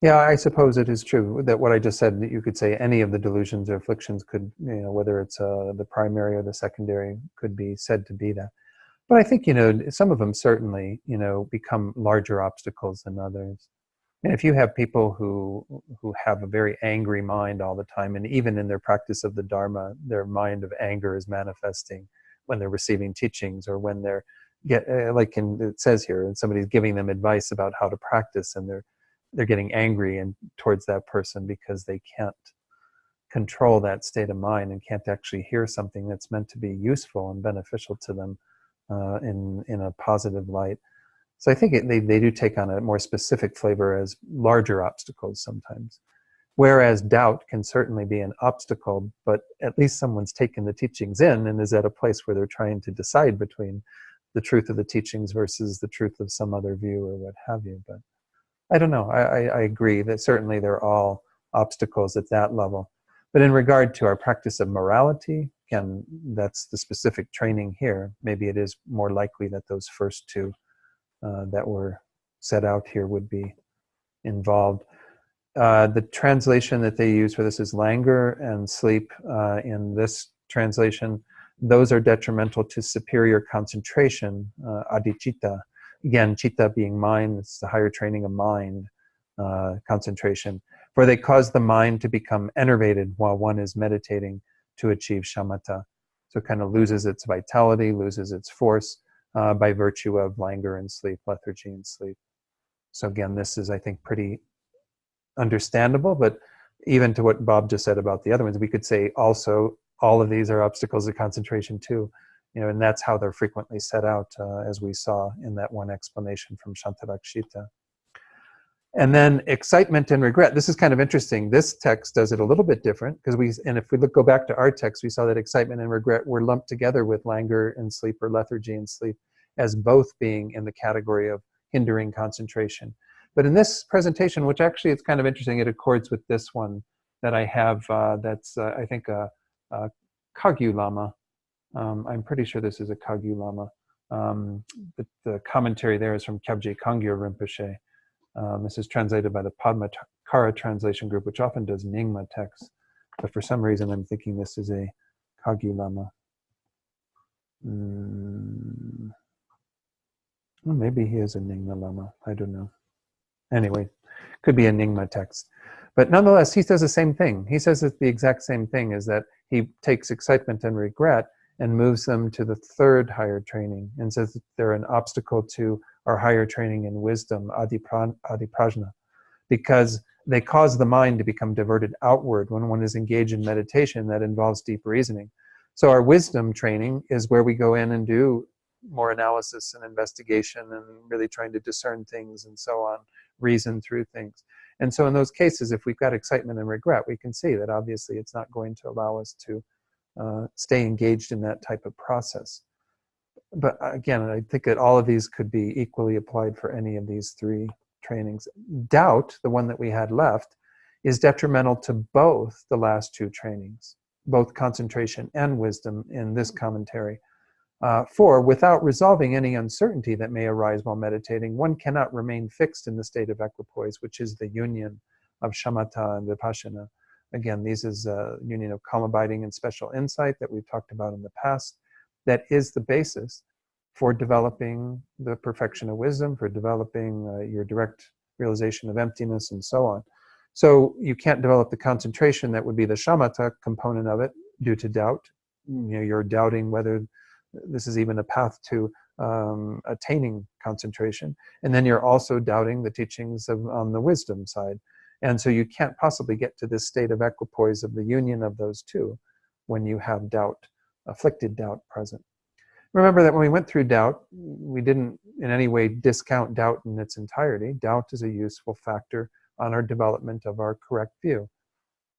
Yeah, I suppose it is true that what I just said, that you could say any of the delusions or afflictions could, whether it's the primary or the secondary, could be said to be that. But I think, some of them certainly, become larger obstacles than others. And if you have people who have a very angry mind all the time, and even in their practice of the Dharma, their mind of anger is manifesting when they're receiving teachings or when they're it says here, and somebody's giving them advice about how to practice, and they're getting angry and towards that person because they can't control that state of mind and can't actually hear something that's meant to be useful and beneficial to them in a positive light. So I think they do take on a more specific flavor as larger obstacles sometimes. Whereas doubt can certainly be an obstacle, but at least someone's taken the teachings in and is at a place where they're trying to decide between the truth of the teachings versus the truth of some other view or what have you. But I don't know. I agree that certainly they're all obstacles at that level. But in regard to our practice of morality, again, that's the specific training here. Maybe it is more likely that those first two that were set out here would be involved. The translation that they use for this is languor and sleep. In this translation, those are detrimental to superior concentration, adhicitta. Again, citta being mind, it's the higher training of mind, concentration. For they cause the mind to become enervated while one is meditating to achieve shamatha. So it kind of loses its vitality, loses its force by virtue of languor and sleep, lethargy and sleep. So again, this is, I think, pretty understandable, but even to what Bob just said about the other ones, we could say also all of these are obstacles of concentration too. And that's how they're frequently set out, as we saw in that one explanation from Shantarakshita. And then excitement and regret. This is kind of interesting. This text does it a little bit different and if we go back to our text, we saw that excitement and regret were lumped together with languor and sleep or lethargy and sleep as both being in the category of hindering concentration. But in this presentation, which actually it's kind of interesting, it accords with this one that I have that's, I think, a Kagyu Lama. I'm pretty sure this is a Kagyu Lama. The commentary there is from Kyabje Kangyo Rinpoche. This is translated by the Padmakara Translation Group, which often does Nyingma texts. But for some reason, I'm thinking this is a Kagyu Lama. Well, maybe he is a Nyingma Lama. I don't know. Anyway, could be a Nyingma text. But nonetheless, he says the same thing. He says it's the exact same thing, is that he takes excitement and regret and moves them to the third higher training and says that they're an obstacle to our higher training in wisdom, adiprajna, because they cause the mind to become diverted outward when one is engaged in meditation that involves deep reasoning. So our wisdom training is where we go in and do more analysis and investigation and really trying to discern things and so on, reason through things. And so in those cases, if we've got excitement and regret, we can see that obviously it's not going to allow us to stay engaged in that type of process. But again, I think that all of these could be equally applied for any of these three trainings. Doubt, the one that we had left, is detrimental to both the last two trainings, both concentration and wisdom in this commentary. For without resolving any uncertainty that may arise while meditating, one cannot remain fixed in the state of equipoise, which is the union of shamatha and vipassana. Again, this is a union of calm abiding and special insight that we've talked about in the past. That is the basis for developing the perfection of wisdom, for developing your direct realization of emptiness and so on. So you can't develop the concentration that would be the shamatha component of it due to doubt. You're doubting whether this is even a path to attaining concentration. And then you're also doubting the teachings on the wisdom side. And so you can't possibly get to this state of equipoise of the union of those two when you have doubt, afflicted doubt present. Remember that when we went through doubt, we didn't in any way discount doubt in its entirety. Doubt is a useful factor on our development of our correct view.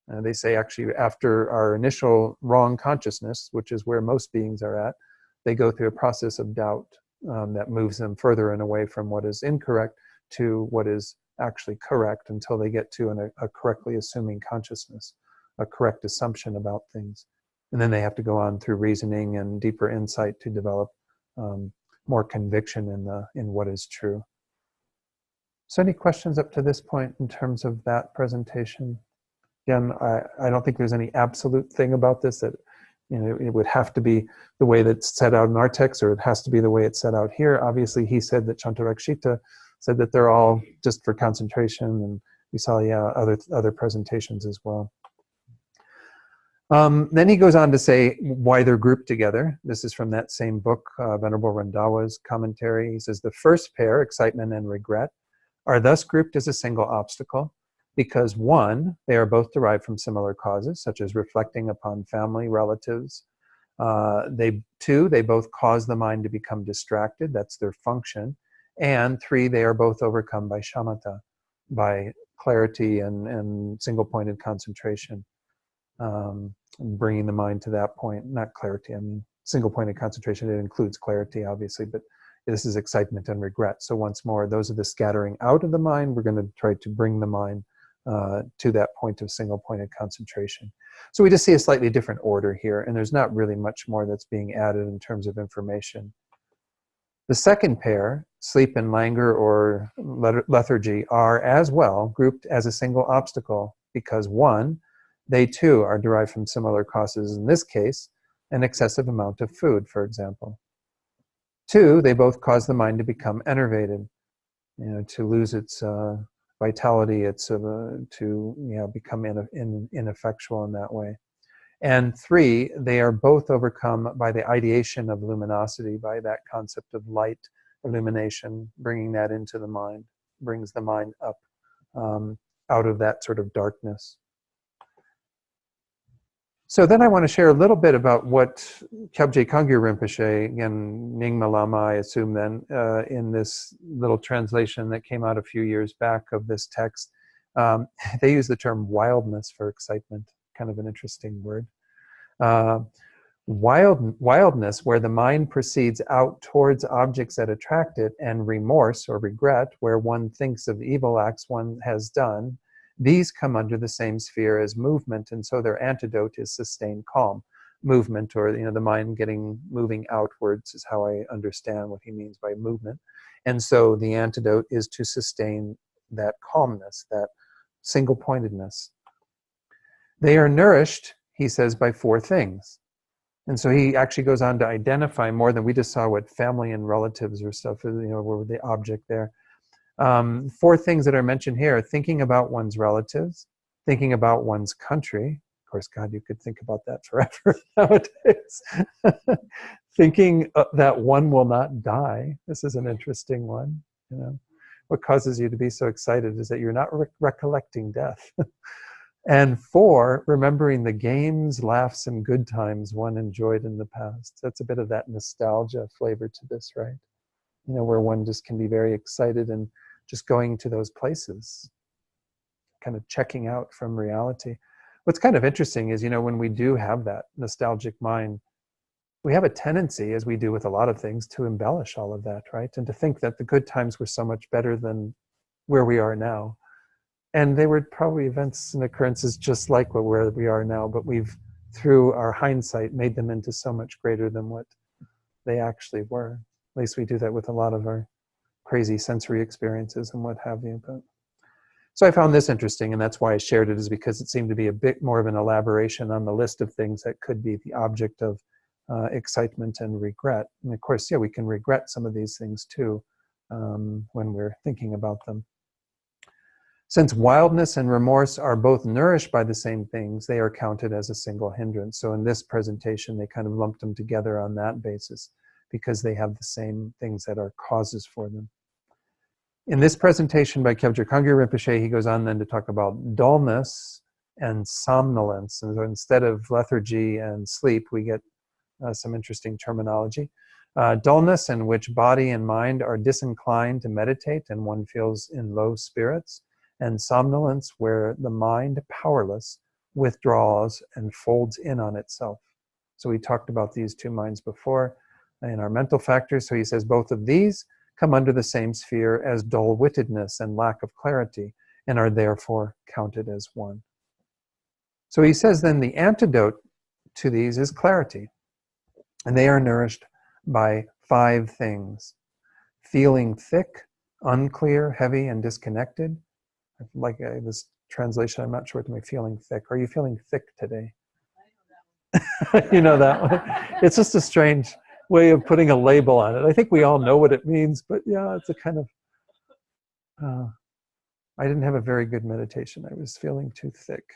They say actually after our initial wrong consciousness, which is where most beings are at, they go through a process of doubt that moves them further and away from what is incorrect to what is actually correct until they get to a correctly assuming consciousness, a correct assumption about things. And then they have to go on through reasoning and deeper insight to develop more conviction in what is true. So any questions up to this point in terms of that presentation? Again, I don't think there's any absolute thing about this that it would have to be the way that's set out in our text, or it has to be the way it's set out here. Obviously, he said that Chantarakshita said that they're all just for concentration, and we saw, other presentations as well. Then he goes on to say why they're grouped together. This is from that same book, Venerable Randhawa's commentary. He says, the first pair, excitement and regret, are thus grouped as a single obstacle because, one, they are both derived from similar causes, such as reflecting upon family, relatives. Two, they both cause the mind to become distracted. That's their function. And three, they are both overcome by shamatha, by clarity and single-pointed concentration. Bringing the mind to that point, not clarity, I mean single-pointed concentration, it includes clarity obviously, but this is excitement and regret. So once more, those are the scattering out of the mind. We're going to try to bring the mind to that point of single-pointed concentration. So we just see a slightly different order here, and there's not really much more that's being added in terms of information. The second pair, sleep and languor or lethargy, are as well grouped as a single obstacle because, one, they too are derived from similar causes, in this case, an excessive amount of food, for example. Two, they both cause the mind to become enervated, to lose its vitality, to become ineffectual in that way. And three, they are both overcome by the ideation of luminosity, by that concept of light, illumination, bringing that into the mind, brings the mind up out of that sort of darkness. So then I want to share a little bit about what Kyabje Kangyo Rinpoche, again, Nyingma Lama, I assume then, in this little translation that came out a few years back of this text, they use the term wildness for excitement, kind of an interesting word. Wildness, where the mind proceeds out towards objects that attract it, and remorse or regret, where one thinks of evil acts one has done, these come under the same sphere as movement, and so their antidote is sustained calm. Movement, or the mind moving outwards, is how I understand what he means by movement. And so the antidote is to sustain that calmness, that single-pointedness. They are nourished, he says, by four things. And so he actually goes on to identify more than we just saw what family and relatives or stuff, were the object there. 4 things that are mentioned here: thinking about one's relatives, thinking about one's country. Of course, God, you could think about that forever nowadays. Thinking that one will not die. This is an interesting one. What causes you to be so excited is that you're not recollecting death. And 4, remembering the games, laughs, and good times one enjoyed in the past. That's a bit of that nostalgia flavor to this, right? Where one just can be very excited and just going to those places, kind of checking out from reality. What's kind of interesting is, when we do have that nostalgic mind, we have a tendency, as we do with a lot of things, to embellish all of that, right? And to think that the good times were so much better than where we are now. And they were probably events and occurrences just like where we are now, but we've, through our hindsight, made them into so much greater than what they actually were. At least we do that with a lot of our crazy sensory experiences and what have you. But so I found this interesting, and that's why I shared it, is because it seemed to be a bit more of an elaboration on the list of things that could be the object of excitement and regret. And of course, we can regret some of these things too when we're thinking about them. Since wildness and remorse are both nourished by the same things, they are counted as a single hindrance. So in this presentation, they kind of lumped them together on that basis because they have the same things that are causes for them. In this presentation by Kyabdjur Kangri Rinpoche, he goes on then to talk about dullness and somnolence. And so instead of lethargy and sleep, we get some interesting terminology. Dullness, in which body and mind are disinclined to meditate and one feels in low spirits. And somnolence, where the mind, powerless, withdraws and folds in on itself. So we talked about these 2 minds before in our mental factors. So he says both of these come under the same sphere as dull-wittedness and lack of clarity, and are therefore counted as one. So he says then the antidote to these is clarity. And they are nourished by 5 things: feeling thick, unclear, heavy, and disconnected. Like this translation, I'm not sure what to make, feeling thick. Are you feeling thick today? You know that one? It's just a strange way of putting a label on it. I think we all know what it means, but yeah, it's a kind of, I didn't have a very good meditation. I was feeling too thick.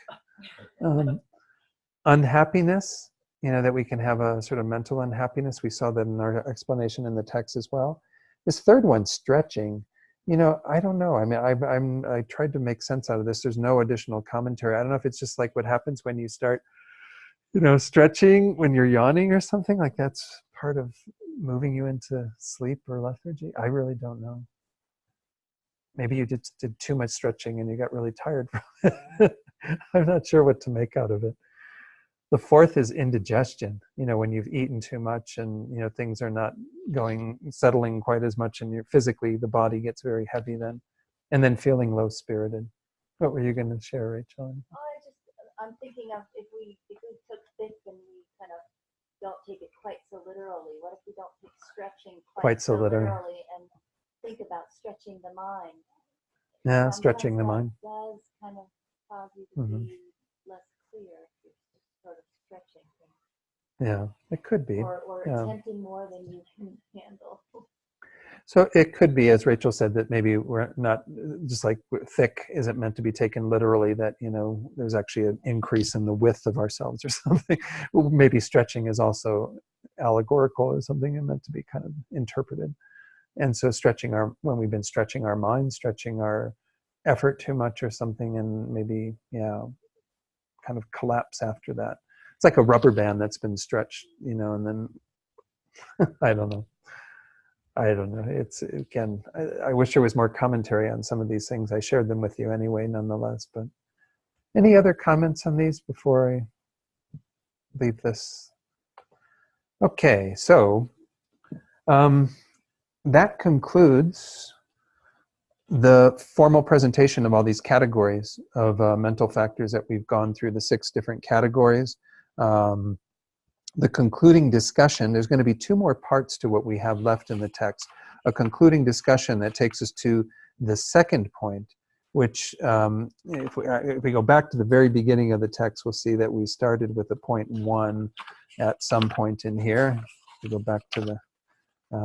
Unhappiness, that we can have a sort of mental unhappiness. We saw that in our explanation in the text as well. This 3rd one, stretching. I don't know. I mean, I tried to make sense out of this. There's no additional commentary. I don't know if it's just like what happens when you start, stretching when you're yawning or something, like that's part of moving you into sleep or lethargy. I really don't know. Maybe you did too much stretching and you got really tired from it. I'm not sure what to make out of it. The 4th is indigestion. When you've eaten too much and, things are not settling quite as much, and physically the body gets very heavy then. And then feeling low-spirited. What were you going to share, Rachel? I'm thinking of if we took thick and we kind of don't take it quite so literally. What if we don't take stretching quite so literally and think about stretching the mind? Yeah, stretching the mind. Does kind of cause you to be less clear. Sort of stretching things. Yeah, it could be. Or attempting more than you can handle. So it could be, as Rachel said, that maybe we're not, just like thick isn't meant to be taken literally, that, there's actually an increase in the width of ourselves or something. Well, maybe stretching is also allegorical or something and meant to be kind of interpreted. And so when we've been stretching our mind, stretching our effort too much or something, and maybe, kind of collapse after that. It's like a rubber band that's been stretched, and then I don't know. It's, again, I wish there was more commentary on some of these things. I shared them with you anyway, nonetheless. But any other comments on these before I leave this? Okay, so that concludes the formal presentation of all these categories of mental factors that we've gone through, the 6 different categories. The concluding discussion, there's going to be 2 more parts to what we have left in the text. A concluding discussion that takes us to the 2nd point, which if we go back to the very beginning of the text, we'll see that we started with the point 1, at some point in here. We go back to the,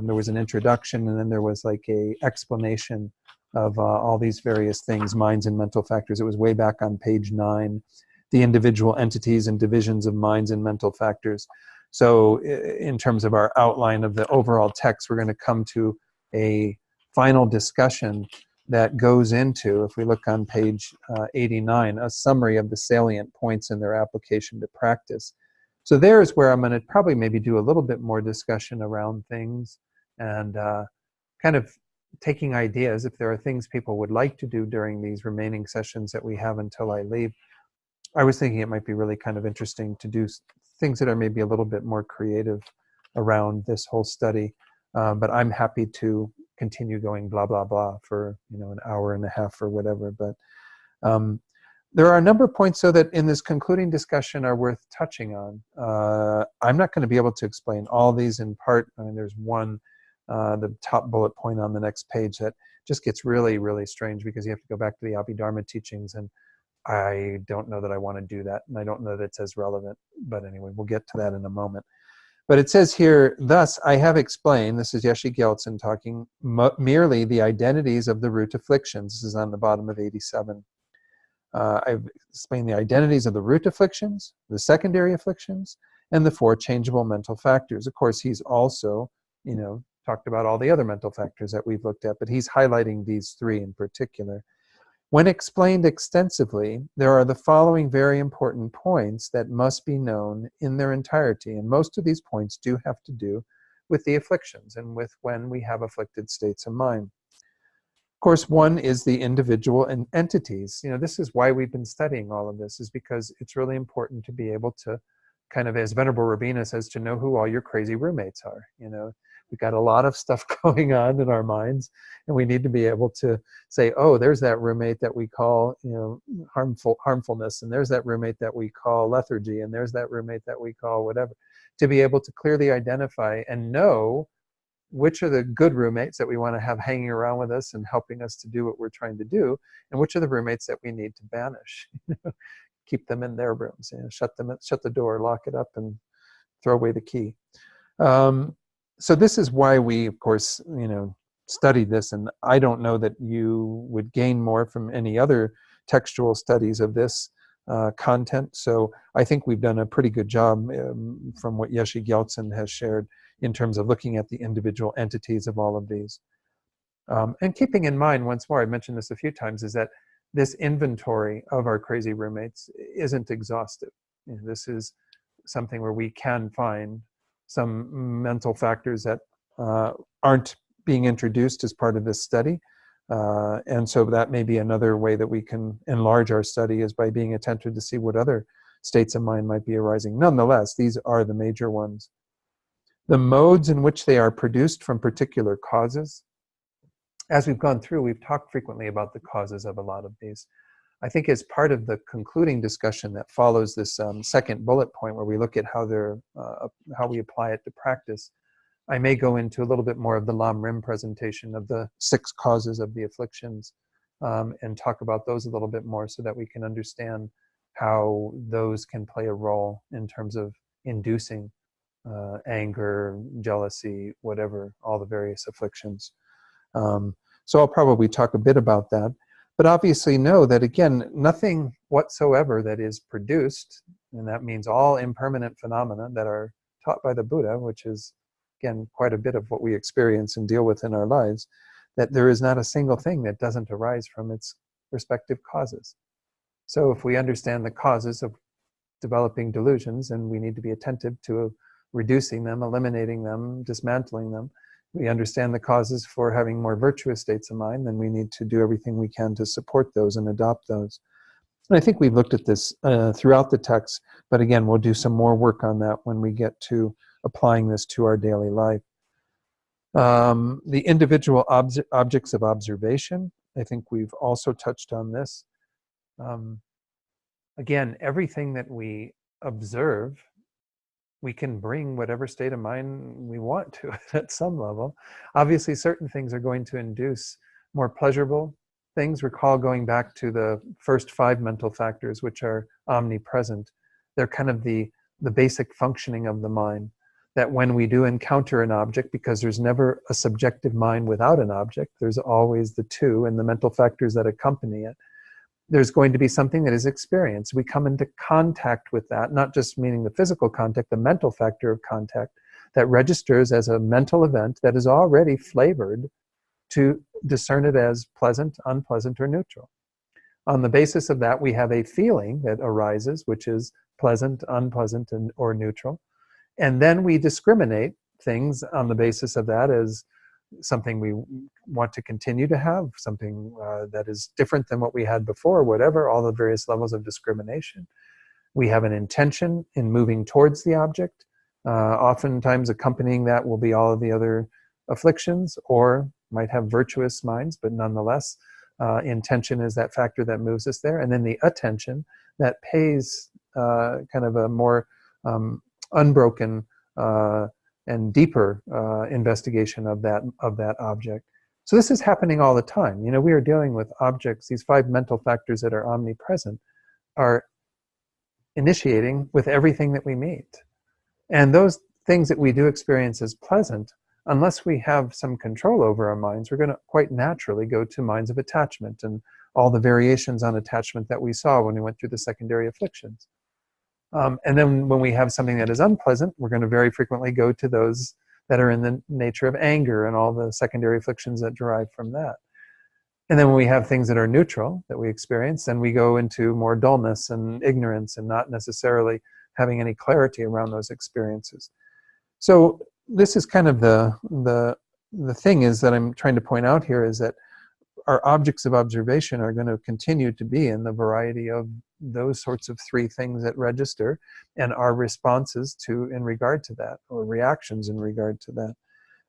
there was an introduction, and then there was like a explanation of all these various things, minds and mental factors. It was way back on page 9, the individual entities and divisions of minds and mental factors. So in terms of our outline of the overall text, we're going to come to a final discussion that goes into, if we look on page 89, a summary of the salient points in their application to practice. So there's where I'm going to probably maybe do a little bit more discussion around things and kind of taking ideas if there are things people would like to do during these remaining sessions that we have until I leave. I was thinking it might be really kind of interesting to do things that are maybe a little bit more creative around this whole study, but I'm happy to continue going blah, blah, blah for, you know, an hour and a half or whatever. But there are a number of points, so that in this concluding discussion are worth touching on. I'm not going to be able to explain all these in part. I mean, there's one, the top bullet point on the next page, that just gets really, really strange because you have to go back to the Abhidharma teachings, and I don't know that I want to do that, and I don't know that it's as relevant. But anyway, we'll get to that in a moment. But it says here, thus I have explained, this is Geshe Gyaltsen talking, merely the identities of the root afflictions. This is on the bottom of 87. I've explained the identities of the root afflictions, the secondary afflictions, and the 4 changeable mental factors. Of course, he's also, you know, talked about all the other mental factors that we've looked at, but he's highlighting these 3 in particular. When explained extensively, there are the following very important points that must be known in their entirety, and most of these points do have to do with the afflictions and with when we have afflicted states of mind. Of course, one is the individual and entities. You know, this is why we've been studying all of this, is because it's really important to be able to kind of, as Venerable Rabina says, to know who all your crazy roommates are. You know, we've got a lot of stuff going on in our minds, and we need to be able to say, oh, there's that roommate that we call, you know, harmfulness, and there's that roommate that we call lethargy, and there's that roommate that we call whatever. To be able to clearly identify and know which are the good roommates that we want to have hanging around with us and helping us to do what we're trying to do, and which are the roommates that we need to banish. Keep them in their rooms, you know, shut the door, lock it up, and throw away the key. So this is why we, of course, you know, studied this, and I don't know that you would gain more from any other textual studies of this content. So I think we've done a pretty good job from what Geshe Gyaltsen has shared in terms of looking at the individual entities of all of these. And keeping in mind, once more, I've mentioned this a few times, is that this inventory of our crazy roommates isn't exhaustive. You know, this is something where we can find some mental factors that aren't being introduced as part of this study. And so that may be another way that we can enlarge our study, is by being attentive to see what other states of mind might be arising. Nonetheless, these are the major ones. The modes in which they are produced from particular causes. As we've gone through, we've talked frequently about the causes of a lot of these. I think as part of the concluding discussion that follows this second bullet point, where we look at how we apply it to practice, I may go into a little bit more of the Lam Rim presentation of the 6 causes of the afflictions, and talk about those a little bit more, so that we can understand how those can play a role in terms of inducing anger, jealousy, whatever, all the various afflictions. So I'll probably talk a bit about that. But obviously know that, again, nothing whatsoever that is produced, and that means all impermanent phenomena that are taught by the Buddha, which is, again, quite a bit of what we experience and deal with in our lives, that there is not a single thing that doesn't arise from its respective causes. So if we understand the causes of developing delusions, and we need to be attentive to reducing them, eliminating them, dismantling them, we understand the causes for having more virtuous states of mind, then we need to do everything we can to support those and adopt those. And I think we've looked at this throughout the text, but again, we'll do some more work on that when we get to applying this to our daily life. The individual objects of observation, I think we've also touched on this. Again, everything that we observe, we can bring whatever state of mind we want to it at some level. Obviously, certain things are going to induce more pleasurable things. Recall going back to the first 5 mental factors, which are omnipresent. They're kind of the the basic functioning of the mind. That when we do encounter an object, because there's never a subjective mind without an object, there's always the two and the mental factors that accompany it. There's going to be something that is experienced. We come into contact with that, not just meaning the physical contact, the mental factor of contact that registers as a mental event that is already flavored to discern it as pleasant, unpleasant, or neutral. On the basis of that, we have a feeling that arises, which is pleasant, unpleasant, or neutral. And then we discriminate things on the basis of that as something we want to continue to have, something that is different than what we had before, whatever, all the various levels of discrimination. We have an intention in moving towards the object. Oftentimes accompanying that will be all of the other afflictions, or might have virtuous minds, but nonetheless, intention is that factor that moves us there. And then the attention that pays kind of a more unbroken and deeper investigation of that object. So this is happening all the time. You know, we are dealing with objects. These 5 mental factors that are omnipresent are initiating with everything that we meet. And those things that we do experience as pleasant, unless we have some control over our minds, we're going to quite naturally go to minds of attachment and all the variations on attachment that we saw when we went through the secondary afflictions. And then when we have something that is unpleasant, we're going to very frequently go to those that are in the nature of anger and all the secondary afflictions that derive from that. And then when we have things that are neutral that we experience, then we go into more dullness and ignorance and not necessarily having any clarity around those experiences. So this is kind of the thing is that I'm trying to point out here is that our objects of observation are going to continue to be in the variety of those sorts of 3 things that register, and our responses to in regard to that, or reactions in regard to that.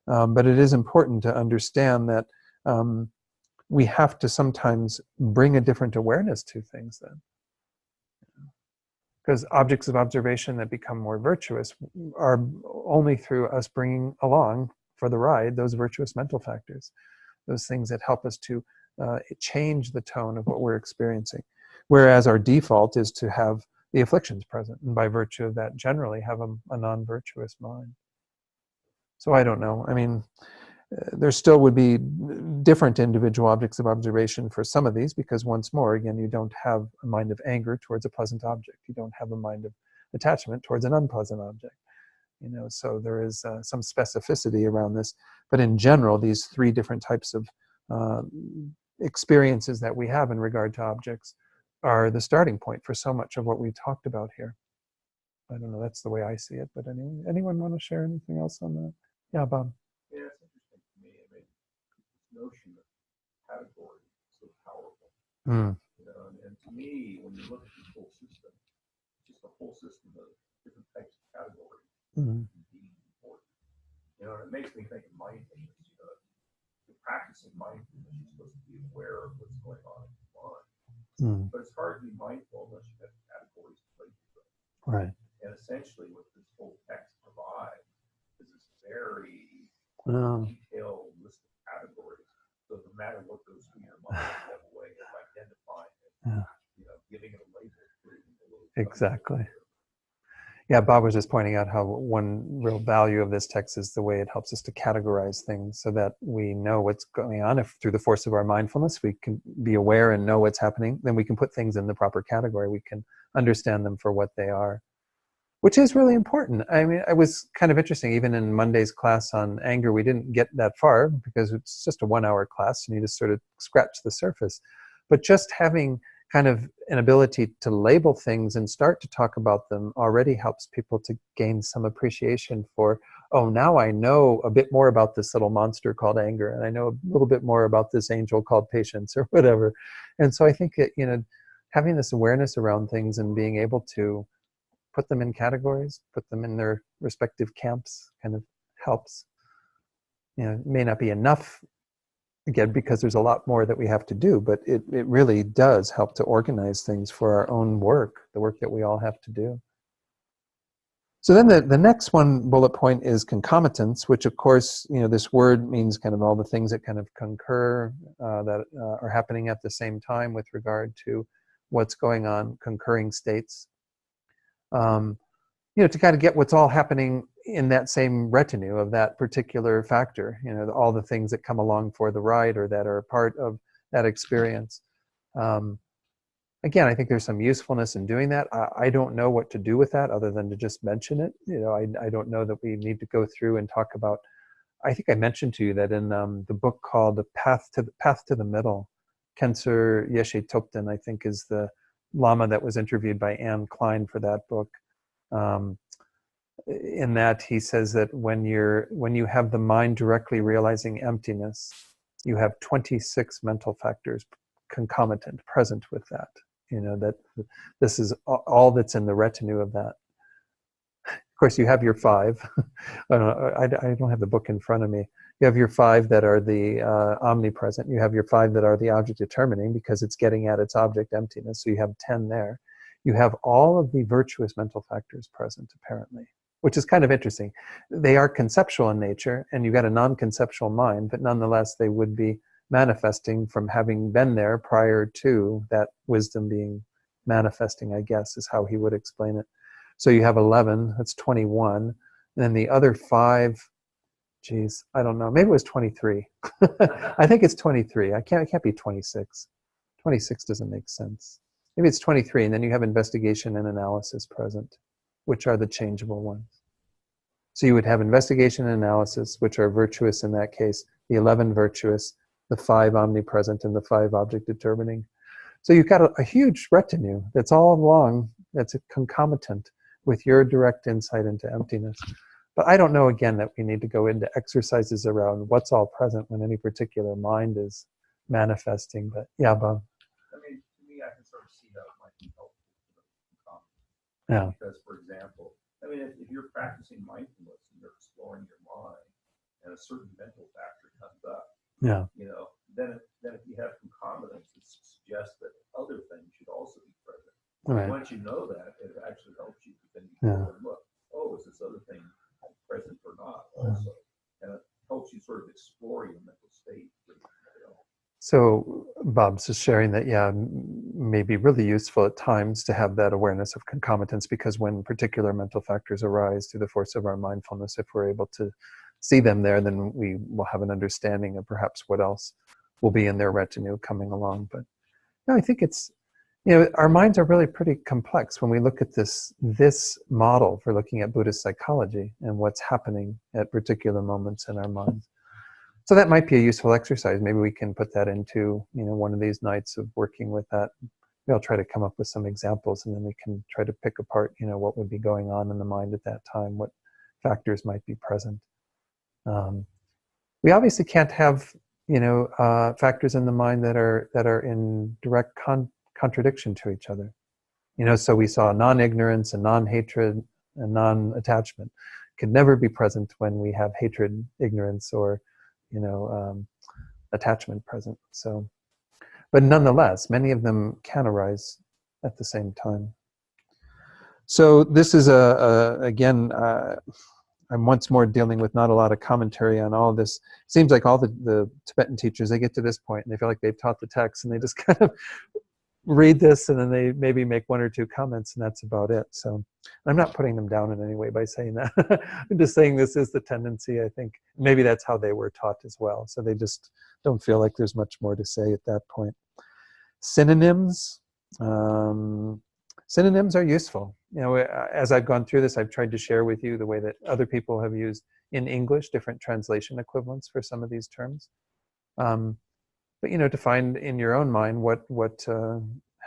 But it is important to understand that we have to sometimes bring a different awareness to things then. Because objects of observation that become more virtuous are only through us bringing along for the ride those virtuous mental factors, those things that help us to change the tone of what we're experiencing. Whereas our default is to have the afflictions present, and by virtue of that, generally have a non-virtuous mind. So I don't know. I mean, there still would be different individual objects of observation for some of these, because once more, again, you don't have a mind of anger towards a pleasant object. You don't have a mind of attachment towards an unpleasant object. You know, so there is some specificity around this. But in general, these 3 different types of experiences that we have in regard to objects are the starting point for so much of what we talked about here. I don't know, that's the way I see it, but anyway, anyone want to share anything else on that? Yeah, Bob. Yeah, it's interesting to me. I mean, this notion of category is so powerful. You know, and to me, when you look at the whole system, just a whole system of different types of categories being important. You know, and it makes me think of mindfulness. You know, you're practicing mindfulness, you're supposed to be aware of what's going on in your mind. But it's hard to be mindful unless you have categories to play with. Right. And essentially, what this whole text provides is this very detailed list of categories. So no matter what goes through your mind, you have a way of identifying it, you know, giving it a label. Exactly. Yeah, Bob was just pointing out how one real value of this text is the way it helps us to categorize things so that we know what's going on. If through the force of our mindfulness we can be aware and know what's happening, then we can put things in the proper category. We can understand them for what they are, which is really important. I mean, it was kind of interesting. Even in Monday's class on anger, we didn't get that far because it's just a 1-hour class and you just sort of scratch the surface. But just having kind of an ability to label things and start to talk about them already helps people to gain some appreciation for, oh, now I know a bit more about this little monster called anger, and I know a little bit more about this angel called patience or whatever. And so I think that, you know, having this awareness around things and being able to put them in categories, put them in their respective camps kind of helps. You know, it may not be enough, again, because there's a lot more that we have to do, but it really does help to organize things for our own work, the work that we all have to do. So then the next one bullet point is concomitance, which of course, you know, this word means kind of all the things that kind of concur, that are happening at the same time with regard to what's going on, concurring states. to kind of get what's all happening in that same retinue of that particular factor, all the things that come along for the ride or that are part of that experience. Again, I think there's some usefulness in doing that. I don't know what to do with that other than to just mention it. I don't know that we need to go through and talk about. I think I mentioned to you that in the book called The Path to the Middle, Khensur Yeshe Topten, I think, is the Lama that was interviewed by Anne Klein for that book. In that, he says that when you have the mind directly realizing emptiness, you have 26 mental factors concomitant, present with that. That this is all that's in the retinue of that. Of course, you have your 5. I don't have the book in front of me. You have your 5 that are the omnipresent. You have your 5 that are the object determining, because it's getting at its object emptiness. So you have 10 there. You have all of the virtuous mental factors present, apparently, which is kind of interesting. They are conceptual in nature, and you've got a non-conceptual mind, but nonetheless, they would be manifesting from having been there prior to that wisdom being manifesting, I guess, is how he would explain it. So you have 11, that's 21. And then the other 5, geez, I don't know, maybe it was 23. I think it's 23. It can't be 26. 26 doesn't make sense. Maybe it's 23, and then you have investigation and analysis present, which are the changeable ones. So you would have investigation and analysis, which are virtuous in that case, the 11 virtuous, the 5 omnipresent, and the 5 object determining. So you've got a huge retinue that's all along, that's concomitant with your direct insight into emptiness. But I don't know, again, that we need to go into exercises around what's all present when any particular mind is manifesting. But yeah, Bob. I mean, to me, I can sort of see how it might be helpful to comment. Yeah. Because, for example, I mean, if you're practicing mindfulness and you're exploring your mind, and a certain mental factor comes up, Yeah. Then if you have concomitants, it suggests that other things should also be present. Right. Once you know that, it actually helps you. Then you Yeah. go and look, is this other thing present or not also? And it helps you sort of explore your mental state. So Bob's just sharing that, may be really useful at times to have that awareness of concomitants, because when particular mental factors arise through the force of our mindfulness, if we're able to see them there, then we will have an understanding of perhaps what else will be in their retinue coming along. But I think it's, our minds are really pretty complex when we look at this model for looking at Buddhist psychology and what's happening at particular moments in our minds. So that might be a useful exercise. Maybe we can put that into, one of these nights of working with that. Maybe I'll try to come up with some examples, and then we can try to pick apart, what would be going on in the mind at that time, what factors might be present. We obviously can't have, factors in the mind that are in direct contradiction to each other. So we saw non-ignorance and non-hatred and non-attachment could never be present when we have hatred, ignorance, or attachment present. So, but nonetheless, many of them can arise at the same time. So this is again, I'm once more dealing with not a lot of commentary on all of this. It seems like all the Tibetan teachers, they get to this point and they feel like they've taught the text, and they just kind of read this and then they maybe make 1 or 2 comments, and that's about it. So I'm not putting them down in any way by saying that. I'm just saying this is the tendency, I think. Maybe that's how they were taught as well. So they just don't feel like there's much more to say at that point. Synonyms. Synonyms are useful. As I've gone through this, I've tried to share with you the way that other people have used in English different translation equivalents for some of these terms. But to find in your own mind what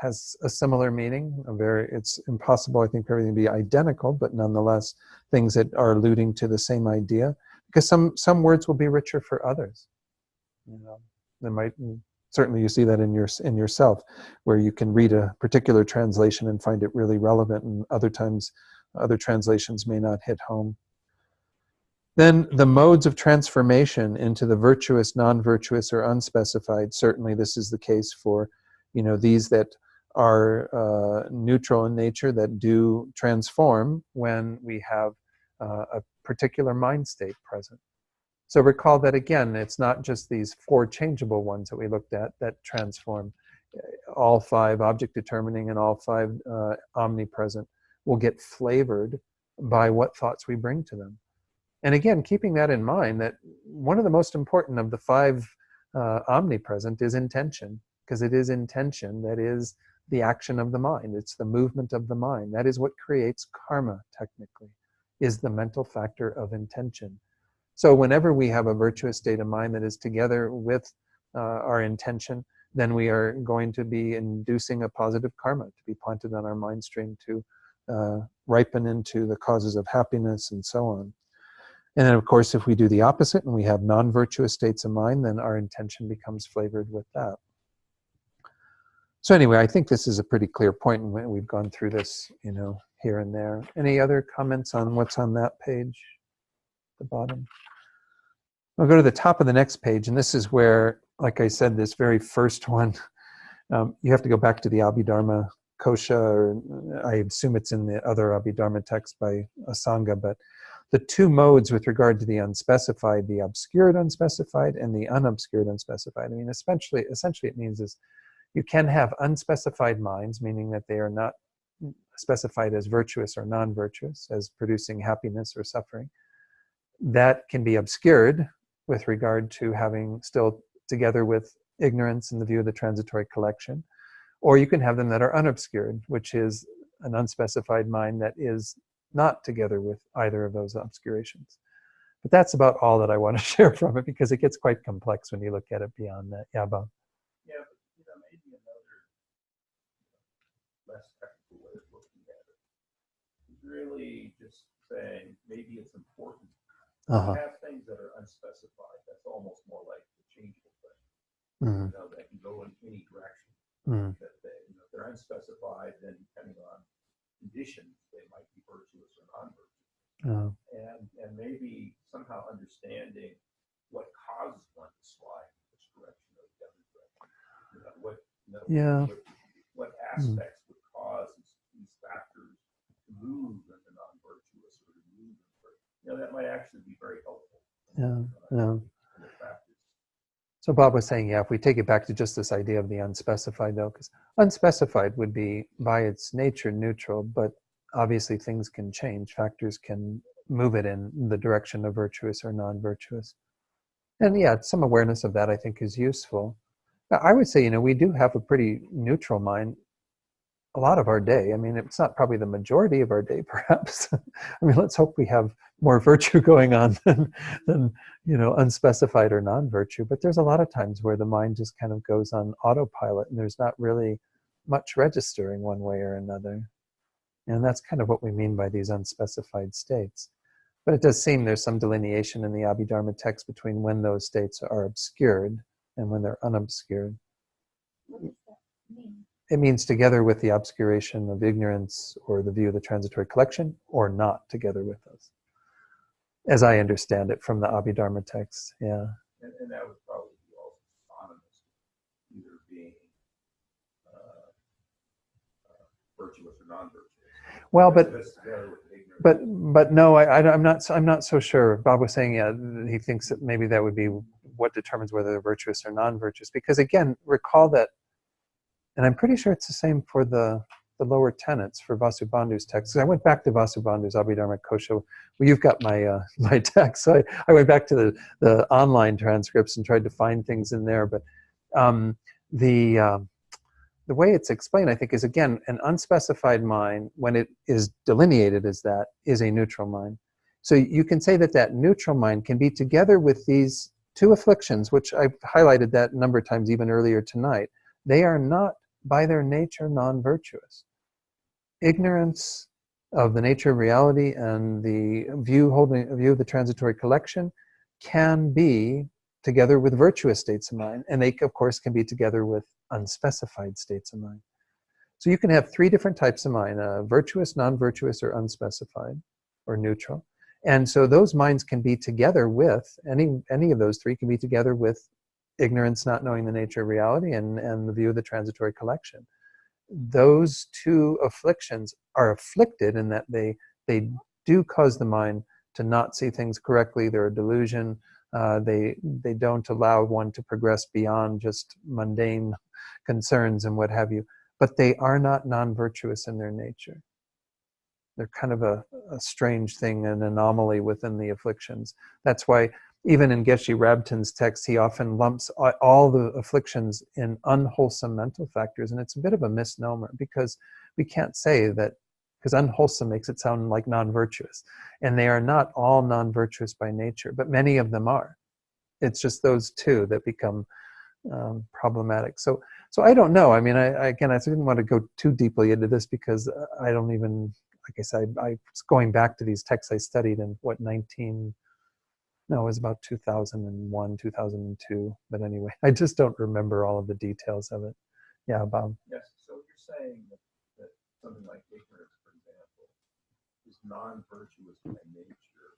has a similar meaning. It's impossible, I think, for everything to be identical, but nonetheless, things that are alluding to the same idea. Because some words will be richer for others. There might, certainly you see that in yourself, where you can read a particular translation and find it really relevant, and other times, other translations may not hit home. Then the modes of transformation into the virtuous, non-virtuous, or unspecified. Certainly this is the case for, these that are neutral in nature, that do transform when we have a particular mind state present. So recall that, again, it's not just these 4 changeable ones that we looked at that transform. All 5 object determining and all 5 omnipresent will get flavored by what thoughts we bring to them. And again, keeping that in mind, that one of the most important of the five omnipresent is intention, because it is intention that is the action of the mind. It's the movement of the mind. That is what creates karma, technically, is the mental factor of intention. So whenever we have a virtuous state of mind that is together with our intention, then we are going to be inducing a positive karma to be planted on our mind stream to ripen into the causes of happiness and so on. And then, of course, if we do the opposite and we have non-virtuous states of mind, then our intention becomes flavored with that. So anyway, I think this is a pretty clear point, and we've gone through this, here and there. Any other comments on what's on that page, the bottom? I'll go to the top of the next page, and this is where, like I said, this very first one, you have to go back to the Abhidharma Kosha, or I assume it's in the other Abhidharma text by Asanga, but the two modes with regard to the unspecified, the obscured unspecified and the unobscured unspecified. I mean, essentially it means is you can have unspecified minds, meaning that they are not specified as virtuous or non-virtuous, as producing happiness or suffering. That can be obscured with regard to having still together with ignorance in the view of the transitory collection. Or you can have them that are unobscured, which is an unspecified mind that is not together with either of those obscurations. But that's about all that I want to share from it, because it gets quite complex when you look at it beyond that. Yeah, Bob? Yeah, but maybe another less technical way of looking at it is really just saying maybe it's important to have things that are unspecified. That's almost more like the changeable thing. That can go in any direction. That if they're unspecified, then depending on conditions, they might be virtuous or non-virtuous. And maybe somehow understanding what causes one to slide in which direction or the other direction. What aspects would cause these factors to move in the non-virtuous or to move in the, that might actually be very helpful. So Bob was saying, if we take it back to just this idea of the unspecified, though, because unspecified would be by its nature neutral, but obviously things can change. Factors can move it in the direction of virtuous or non-virtuous. And some awareness of that, I think, is useful. I would say, we do have a pretty neutral mind a lot of our day. I mean, it's not probably the majority of our day, perhaps. I mean, let's hope we have more virtue going on than unspecified or non-virtue. But there's a lot of times where the mind just kind of goes on autopilot, and there's not really much registering one way or another. And that's kind of what we mean by these unspecified states. But it does seem there's some delineation in the Abhidharma text between when those states are obscured and when they're unobscured. What does that mean? It means together with the obscuration of ignorance or the view of the transitory collection, or not together with us, as I understand it from the Abhidharma text. Yeah. And that would probably be also synonymous with either being virtuous or non-virtuous. Well, but no, I'm not so sure. Bob was saying, he thinks that maybe that would be what determines whether they're virtuous or non-virtuous. Because again, recall that, and I'm pretty sure it's the same for the lower tenets for Vasubandhu's text. I went back to Vasubandhu's Abhidharma Kosha. Well, you've got my my text, so I went back to the online transcripts and tried to find things in there. But the way it's explained, I think, is again an unspecified mind, when it is delineated as that, is a neutral mind. So you can say that that neutral mind can be together with these two afflictions, which I've highlighted that a number of times even earlier tonight. They are not by their nature non-virtuous. Ignorance of the nature of reality and the view of the transitory collection can be together with virtuous states of mind, and they of course can be together with unspecified states of mind. So you can have three different types of mind: virtuous, non-virtuous, or unspecified, or neutral. And so those minds can be together with any of those three, can be together with ignorance, not knowing the nature of reality, and the view of the transitory collection. Those two afflictions are afflicted in that they do cause the mind to not see things correctly. They're a delusion. They don't allow one to progress beyond just mundane concerns and what have you. But they are not non-virtuous in their nature. They're kind of a strange thing, an anomaly within the afflictions. That's why even in Geshe Rabtin's text, he often lumps all the afflictions in unwholesome mental factors. And it's a bit of a misnomer, because we can't say that, because unwholesome makes it sound like non-virtuous. And they are not all non-virtuous by nature, but many of them are. It's just those two that become problematic. So I don't know. I mean, I didn't want to go too deeply into this, because I don't even, like I said, I was going back to these texts I studied in it was about 2001, 2002. But anyway, I just don't remember all of the details of it. Yeah, Bob. Yes, so you're saying that something like ignorance, for example, is non-virtuous by nature.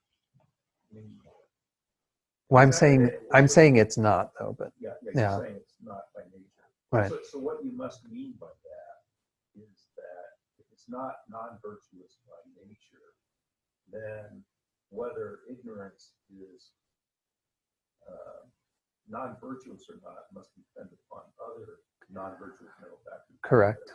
I mean, well, I'm saying it's not, though. But you're saying it's not by nature. Right. So what you must mean by that is that if it's not non-virtuous by nature, then whether ignorance is non-virtuous or not must depend upon other non-virtuous mental factors. Correct.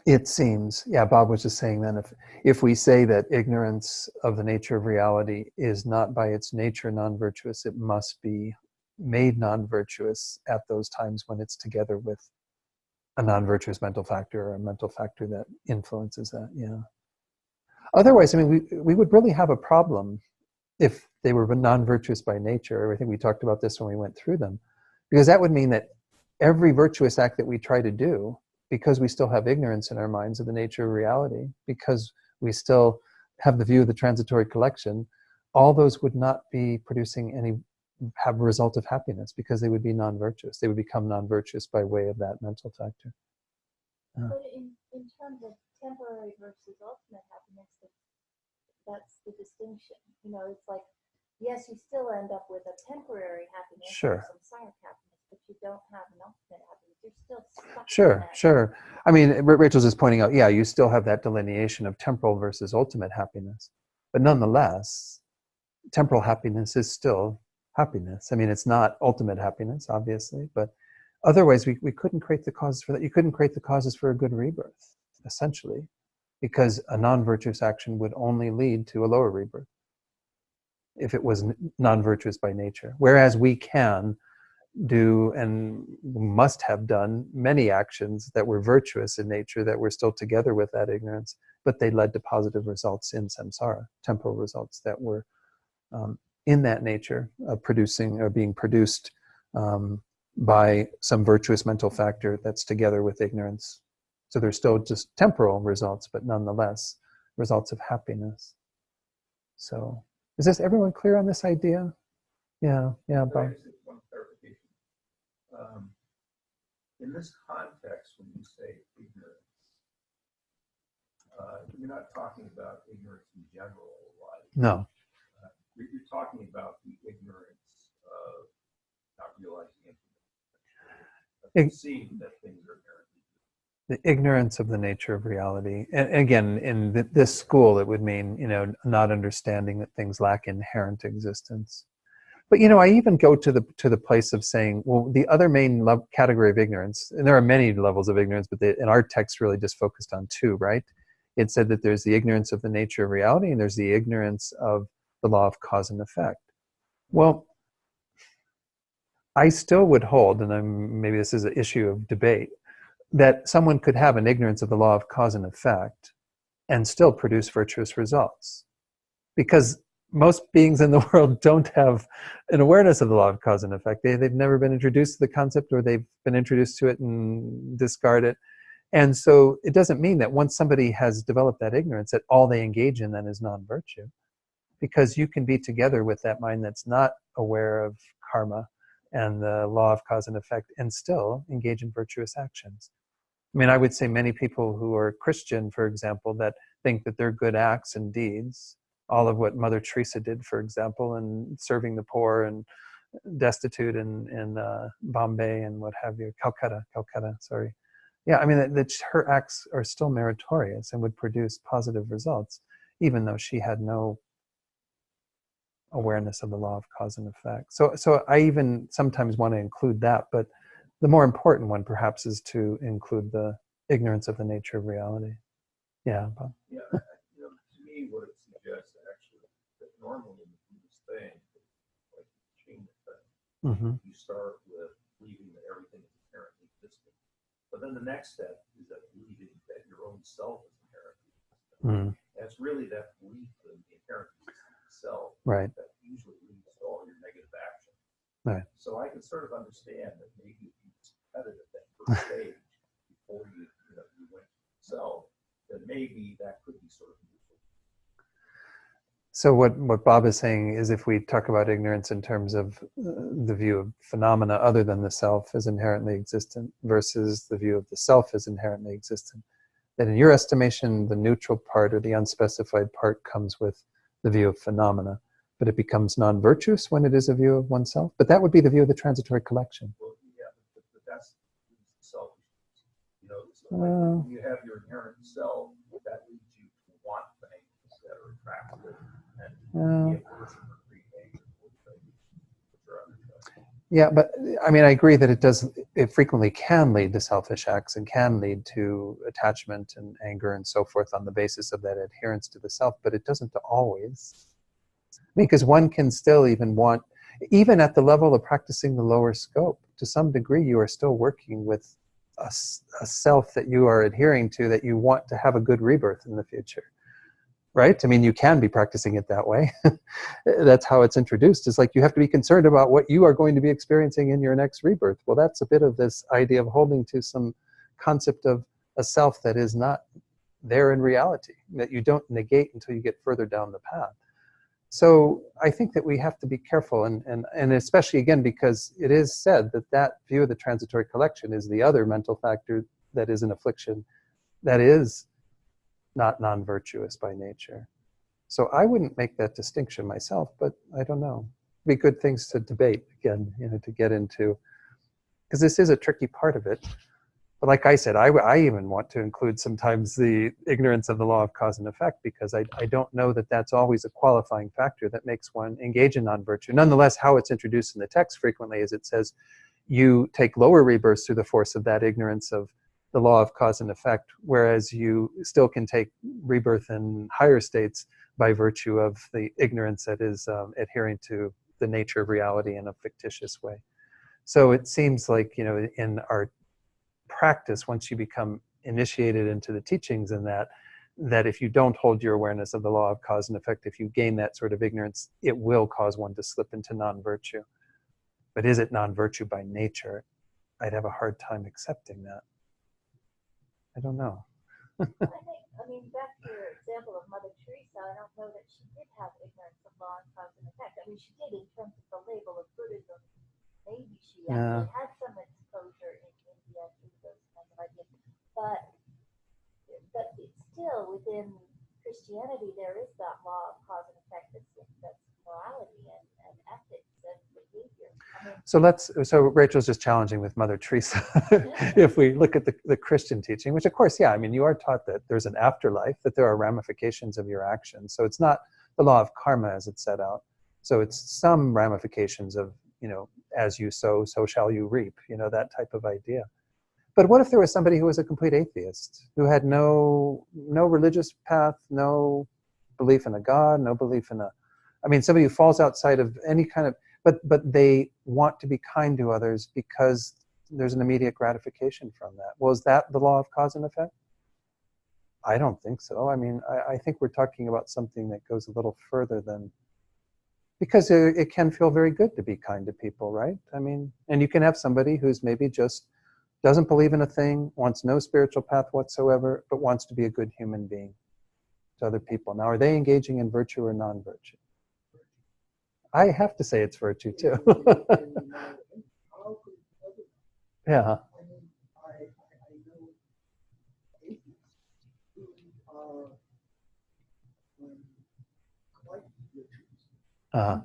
It seems, yeah, Bob was just saying then, if we say that ignorance of the nature of reality is not by its nature non-virtuous, it must be made non-virtuous at those times when it's together with a non-virtuous mental factor, or a mental factor that influences that, yeah. Otherwise, I mean, we would really have a problem if they were non-virtuous by nature. I think we talked about this when we went through them, because that would mean that every virtuous act that we try to do, because we still have ignorance in our minds of the nature of reality, because we still have the view of the transitory collection, all those would not be have a result of happiness, because they would be non-virtuous. They would become non-virtuous by way of that mental factor. But in terms of temporary versus ultimate happiness, that's the distinction. It's like, yes, you still end up with a temporary happiness, sure, or samsaric happiness, but you don't have an ultimate happiness. You're still stuck. Sure. I mean, Rachel's just pointing out, yeah, you still have that delineation of temporal versus ultimate happiness, but nonetheless, temporal happiness is still happiness. I mean, it's not ultimate happiness, obviously, but otherwise we couldn't create the causes for that. You couldn't create the causes for a good rebirth, essentially, because a non-virtuous action would only lead to a lower rebirth if it was non-virtuous by nature. Whereas we can do and must have done many actions that were virtuous in nature, that were still together with that ignorance, but they led to positive results in samsara, temporal results that were in that nature of producing or being produced by some virtuous mental factor that's together with ignorance. So they're still just temporal results, but nonetheless results of happiness. So is everyone clear on this idea? Yeah, Bob. One clarification. In this context, when you say ignorance, you're not talking about ignorance in general, like no. You're talking about the ignorance of not realizing information, seeing that things are inherently. The ignorance of the nature of reality. And again, in this school, it would mean, not understanding that things lack inherent existence. But, I even go to the place of saying, well, the other main category of ignorance, and there are many levels of ignorance, but in our text really just focused on two, right? It said that there's the ignorance of the nature of reality, and there's the ignorance of the law of cause and effect. Well, I still would hold, and maybe this is an issue of debate, that someone could have an ignorance of the law of cause and effect and still produce virtuous results. Because most beings in the world don't have an awareness of the law of cause and effect. They've never been introduced to the concept, or they've been introduced to it and discard it. And so it doesn't mean that once somebody has developed that ignorance, that all they engage in then is non-virtue. Because you can be together with that mind that's not aware of karma and the law of cause and effect and still engage in virtuous actions. I mean, I would say many people who are Christian, for example, that think that their good acts and deeds, all of what Mother Teresa did, for example, and serving the poor and destitute in Bombay and what have you, Calcutta, sorry. Yeah, I mean, that her acts are still meritorious and would produce positive results, even though she had no awareness of the law of cause and effect. So I even sometimes want to include that, but the more important one perhaps is to include the ignorance of the nature of reality. Yeah, Bob. Yeah, normally in the Buddhist thing, like the chain thing, you start with believing that everything is inherently existent. But then the next step is that believing that your own self is inherently existent. And it's really that belief in the inherent existence of self that usually leads to all your negative action. Right. So I can sort of understand that maybe if you just cut it at that first stage before you went to self, then maybe that could be sort of useful. So what Bob is saying is, if we talk about ignorance in terms of the view of phenomena other than the self as inherently existent versus the view of the self as inherently existent, then in your estimation, the neutral part or the unspecified part comes with the view of phenomena, but it becomes non-virtuous when it is a view of oneself. But that would be the view of the transitory collection. Well, yeah, but that's self. So when you have your inherent self, that leads you to want things that are attractive and be a person or create. Yeah, but I mean, I agree that it frequently can lead to selfish acts and can lead to attachment and anger and so forth on the basis of that adherence to the self, but it doesn't always. Because one can still even at the level of practicing the lower scope, to some degree you are still working with a self that you are adhering to, that you want to have a good rebirth in the future. Right? I mean, you can be practicing it that way. That's how it's introduced. It's like you have to be concerned about what you are going to be experiencing in your next rebirth. Well, that's a bit of this idea of holding to some concept of a self that is not there in reality, that you don't negate until you get further down the path. So I think that we have to be careful, and especially, again, because it is said that view of the transitory collection is the other mental factor that is an affliction, that is not non-virtuous by nature. So I wouldn't make that distinction myself, but I don't know. It'd be good things to debate again, to get into, because this is a tricky part of it. But like I said, I even want to include sometimes the ignorance of the law of cause and effect, because I don't know that that's always a qualifying factor that makes one engage in non-virtue. Nonetheless, how it's introduced in the text frequently is it says you take lower rebirths through the force of that ignorance of the law of cause and effect, whereas you still can take rebirth in higher states by virtue of the ignorance that is adhering to the nature of reality in a fictitious way. So it seems like, in our practice, once you become initiated into the teachings in that if you don't hold your awareness of the law of cause and effect, if you gain that sort of ignorance, it will cause one to slip into non-virtue. But is it non-virtue by nature? I'd have a hard time accepting that. I don't know. I mean, back to your example of Mother Teresa, I don't know that she did have ignorance of law and cause and effect. I mean, she did in terms of the label of Buddhism. Maybe she actually had some exposure in India to those kinds of ideas. But it's still within Christianity, there is that law of cause and effect that's morality and ethics and behavior. So Rachel's just challenging with Mother Teresa. If we look at the Christian teaching, which of course, yeah, I mean, you are taught that there's an afterlife, that there are ramifications of your actions. So it's not the law of karma as it's set out. So it's some ramifications of, as you sow, so shall you reap, that type of idea. But what if there was somebody who was a complete atheist, who had no religious path, no belief in a God, no belief in somebody who falls outside of any kind of, but they want to be kind to others because there's an immediate gratification from that. Well, is that the law of cause and effect? I don't think so. I mean, I think we're talking about something that goes a little further than, because it can feel very good to be kind to people, right? I mean, and you can have somebody who's maybe just doesn't believe in a thing, wants no spiritual path whatsoever, but wants to be a good human being to other people. Now, are they engaging in virtue or non-virtue? I have to say it's virtue too. Yeah.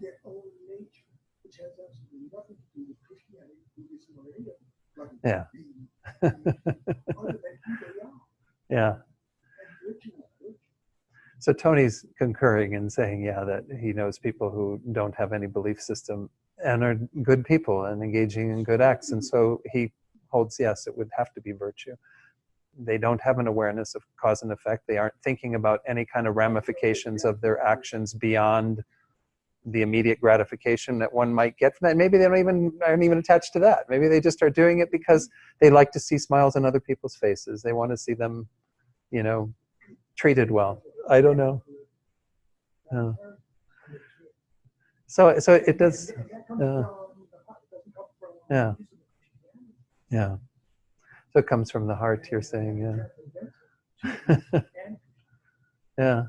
Their own nature, which has absolutely nothing to do with Christianity, Buddhism, or any of them. Yeah. Other than who they are. Yeah. So Tony's concurring and saying, yeah, that he knows people who don't have any belief system and are good people and engaging in good acts. And so he holds, yes, it would have to be virtue. They don't have an awareness of cause and effect. They aren't thinking about any kind of ramifications of their actions beyond the immediate gratification that one might get from that. Maybe they aren't even attached to that. Maybe they just are doing it because they like to see smiles on other people's faces. They want to see them, treated well. I don't know. So it does. Yeah. Yeah. So it comes from the heart, you're saying, yeah. Yeah.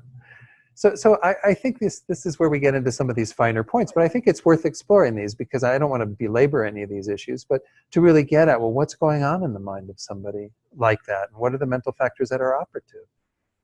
So I think this is where we get into some of these finer points, but I think it's worth exploring these because I don't want to belabor any of these issues, but to really get at, well, what's going on in the mind of somebody like that? And what are the mental factors that are operative?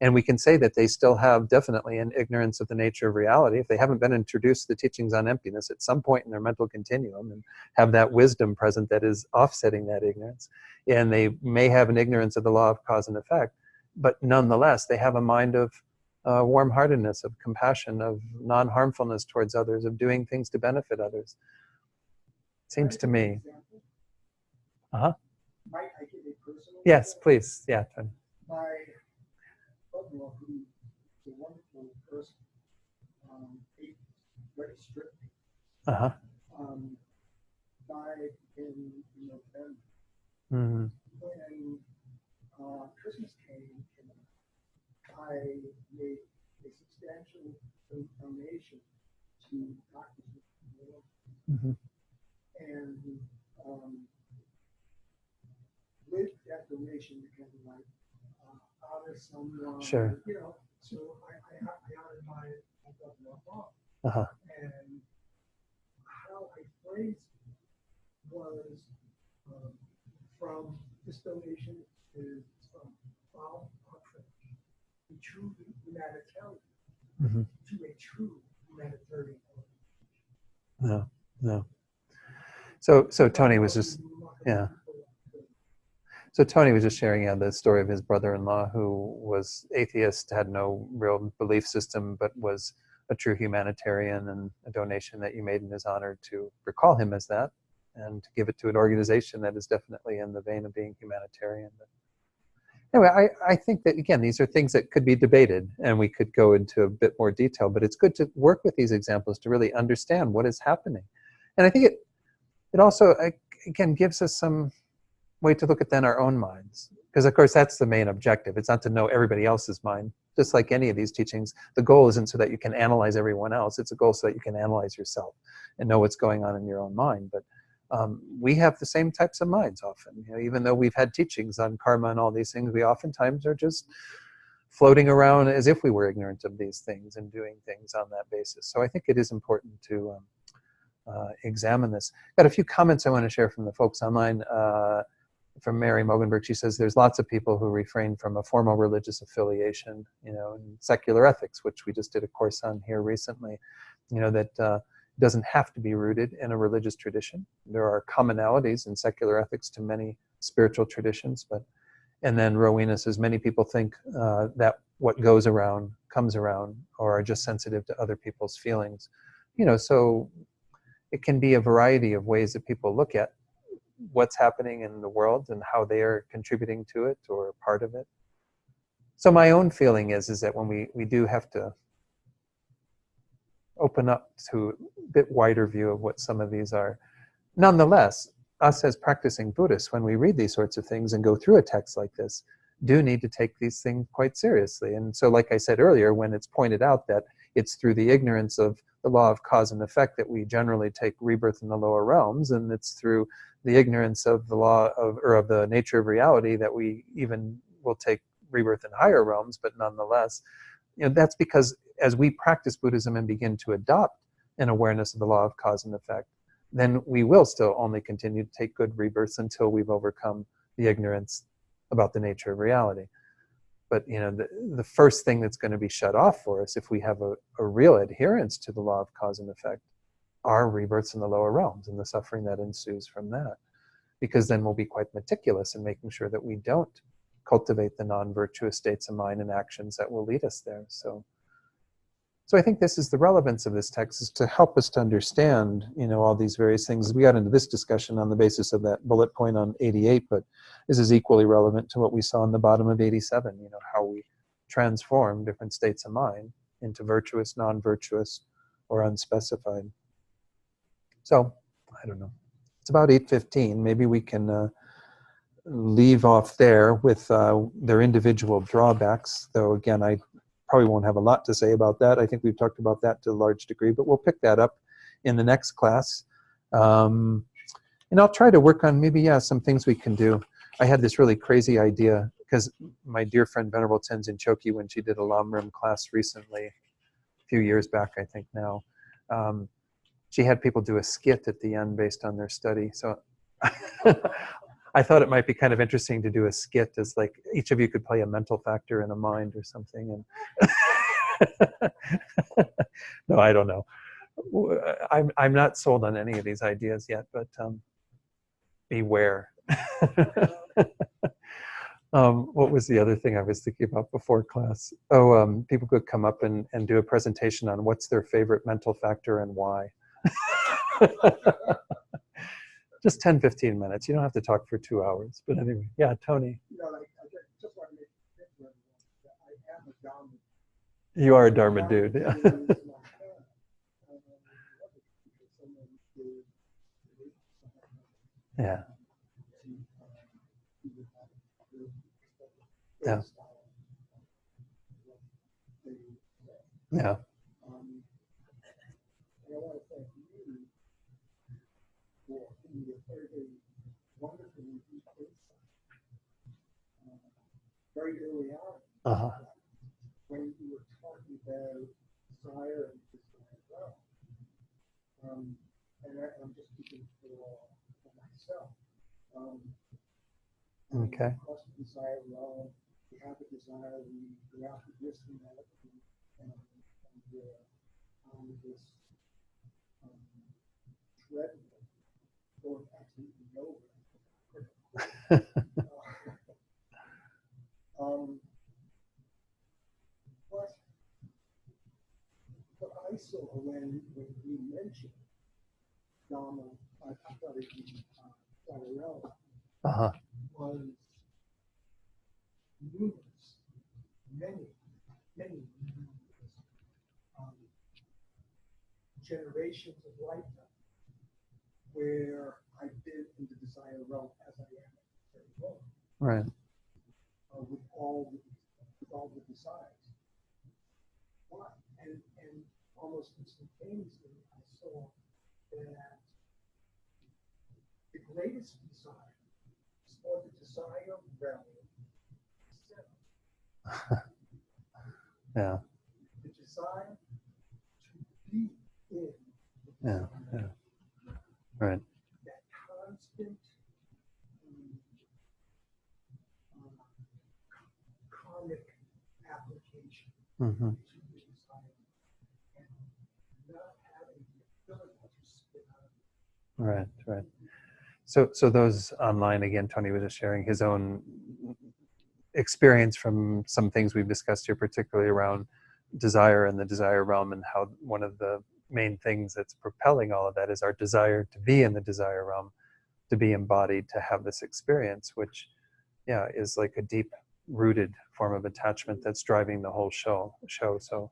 And we can say that they still have definitely an ignorance of the nature of reality. If they haven't been introduced to the teachings on emptiness at some point in their mental continuum and have that wisdom present that is offsetting that ignorance, and they may have an ignorance of the law of cause and effect, but nonetheless, they have a mind of warm-heartedness, of compassion, of non-harmfulness towards others, of doing things to benefit others. Seems to me. Uh-huh. Might I give a personal? Yes, please. Yeah. My brother-in-law, who is a wonderful person, ate very strictly. Uh-huh. Died in November. Mm-hmm. When Christmas came, I made a substantial donation to Doctors of the World. Mm-hmm. And with that donation, you can honor someone. Sure. So I honored my brother-in-law. Uh-huh. And how I phrased it was from this donation is from a true humanitarian Mm-hmm. to a true humanitarian. No. So Tony was just, yeah. So Tony was just sharing the story of his brother-in-law who was atheist, had no real belief system, but was a true humanitarian, and a donation that you made in his honor to recall him as that and to give it to an organization that is definitely in the vein of being humanitarian. But anyway, I think that, again, these are things that could be debated and we could go into a bit more detail, but it's good to work with these examples to really understand what is happening. And I think it also, again, gives us some way to look at then our own minds. Because, of course, that's the main objective. It's not to know everybody else's mind. Just like any of these teachings, the goal isn't so that you can analyze everyone else. It's a goal so that you can analyze yourself and know what's going on in your own mind. But we have the same types of minds often. Even though we've had teachings on karma and all these things, we oftentimes are just floating around as if we were ignorant of these things and doing things on that basis. So I think it is important to examine this. Got a few comments I want to share from the folks online. From Mary Mogenberg, she says there's lots of people who refrain from a formal religious affiliation, and secular ethics, which we just did a course on here recently, that doesn't have to be rooted in a religious tradition. There are commonalities in secular ethics to many spiritual traditions, and then Rowena says many people think that what goes around comes around, or are just sensitive to other people's feelings. So it can be a variety of ways that people look at what's happening in the world and how they are contributing to it or part of it. So my own feeling is that when we do have to open up to a bit wider view of what some of these are, nonetheless, us as practicing Buddhists, when we read these sorts of things and go through a text like this, do need to take these things quite seriously. And so, like I said earlier, when it's pointed out that it's through the ignorance of the law of cause and effect that we generally take rebirth in the lower realms, and it's through the ignorance of the law of the nature of reality that we even will take rebirth in higher realms, but nonetheless, that's because as we practice Buddhism and begin to adopt an awareness of the law of cause and effect, then we will still only continue to take good rebirths until we've overcome the ignorance about the nature of reality. But the first thing that's going to be shut off for us, if we have a real adherence to the law of cause and effect, are rebirths in the lower realms and the suffering that ensues from that. Because then we'll be quite meticulous in making sure that we don't cultivate the non-virtuous states of mind and actions that will lead us there. So I think this is the relevance of this text, is to help us to understand, all these various things. We got into this discussion on the basis of that bullet point on 88, but this is equally relevant to what we saw on the bottom of 87, how we transform different states of mind into virtuous, non-virtuous, or unspecified. So, I don't know. It's about 8:15. Maybe we can leave off there with their individual drawbacks, though again, I probably won't have a lot to say about that. I think we've talked about that to a large degree, but we'll pick that up in the next class. And I'll try to work on maybe, some things we can do. I had this really crazy idea, because my dear friend Venerable Tenzin Choki, when she did a Lamrim class recently, a few years back, I think now, she had people do a skit at the end based on their study. So I thought it might be kind of interesting to do a skit as like each of you could play a mental factor in a mind or something. And no, I don't know. I'm not sold on any of these ideas yet, but beware. What was the other thing I was thinking about before class? Oh, people could come up and do a presentation on what's their favorite mental factor and why. Just 10, 15 minutes. You don't have to talk for 2 hours. But anyway, yeah, Tony. You know, like, I just want to make it clear to everyone that I am a Dharma. You are a Dharma dude. Yeah. Yeah. Yeah. Yeah. And I want to thank you for being a very wonderful insight. Very early on, when you were talking about desire and desire, and I'm just speaking for myself. Okay. Across the desire realm, we have a desire, we go after this and that, and this treadmill going absolutely nowhere. What I saw when we mentioned Dharma, I thought it was was numerous, many generations of lifetime where I've been in the desire realm as I am very well. Right. With all the desires. What? And almost instantaneously I saw that the greatest desire is for the desire realm. Yeah. The desire to be in the Yeah. Yeah. Right. that constant karmic application Mm-hmm. to the desire and not having the ability to spin out. Right. Right. So those online, again, Tony was just sharing his own experience from some things we've discussed here, particularly around desire and the desire realm, and how one of the main things that's propelling all of that is our desire to be in the desire realm, to be embodied, to have this experience, which, yeah, is like a deep rooted form of attachment that's driving the whole show. So,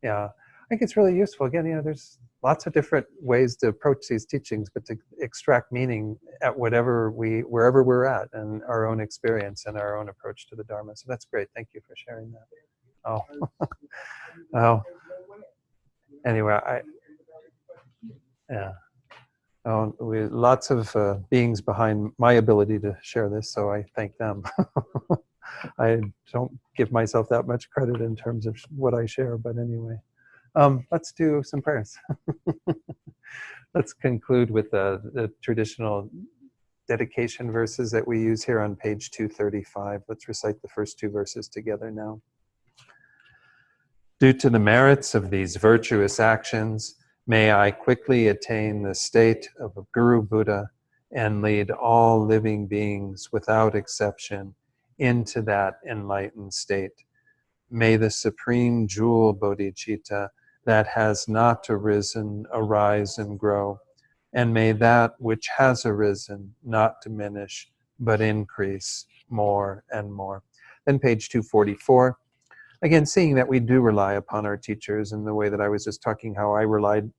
yeah, I think it's really useful. Again, there's lots of different ways to approach these teachings, but to extract meaning at wherever we're at, and our own experience and our own approach to the Dharma. So that's great. Thank you for sharing that. Oh, oh. Anyway, yeah. Oh, lots of beings behind my ability to share this, so I thank them. I don't give myself that much credit in terms of what I share, but anyway. Let's do some prayers. Let's conclude with the traditional dedication verses that we use here on page 235. Let's recite the first 2 verses together now. Due to the merits of these virtuous actions, may I quickly attain the state of a Guru Buddha and lead all living beings without exception into that enlightened state. May the supreme jewel bodhicitta that has not arisen arise and grow, and may that which has arisen not diminish but increase more and more. Then page 244. again, seeing that we do rely upon our teachers in the way that I was just talking, how I relied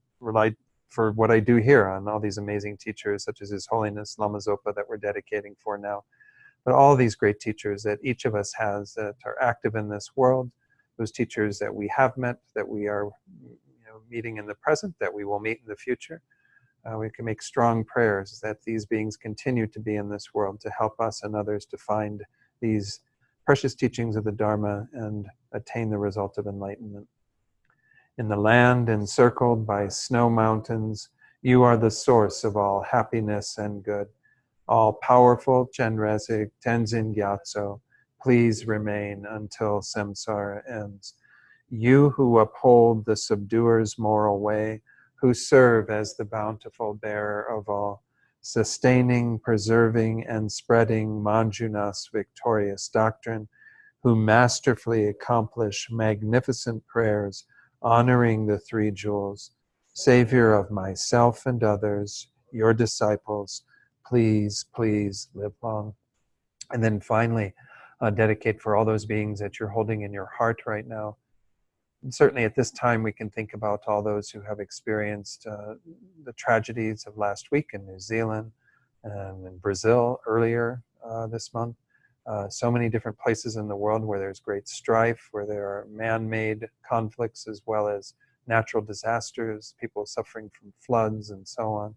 for what I do here on all these amazing teachers, such as His Holiness Lama Zopa that we're dedicating for now. But all these great teachers that each of us has that are active in this world, those teachers that we have met, that we are meeting in the present, that we will meet in the future. We can make strong prayers that these beings continue to be in this world to help us and others to find these precious teachings of the Dharma and attain the result of enlightenment. In the land encircled by snow mountains, you are the source of all happiness and good. All-powerful Chenrezig Tenzin Gyatso, please remain until samsara ends. You who uphold the subduer's moral way, who serve as the bountiful bearer of all, sustaining, preserving, and spreading Manjunath's victorious doctrine, who masterfully accomplish magnificent prayers, honoring the three jewels, Savior of myself and others, your disciples, please, please live long. And then finally, dedicate for all those beings that you're holding in your heart right now. And certainly at this time, we can think about all those who have experienced the tragedies of last week in New Zealand and in Brazil earlier this month. So many different places in the world where there's great strife, where there are man-made conflicts as well as natural disasters, people suffering from floods and so on.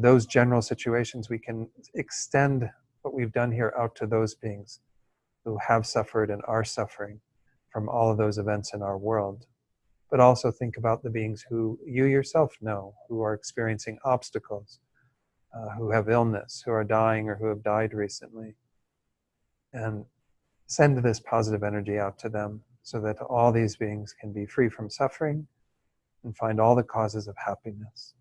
Those general situations, we can extend what we've done here out to those beings who have suffered and are suffering from all of those events in our world. But also think about the beings who you yourself know, who are experiencing obstacles, who have illness, who are dying or who have died recently. And send this positive energy out to them so that all these beings can be free from suffering and find all the causes of happiness.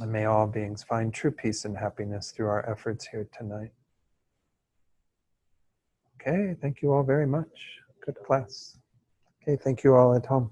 And may all beings find true peace and happiness through our efforts here tonight. Okay, thank you all very much. Good class. Okay, thank you all at home.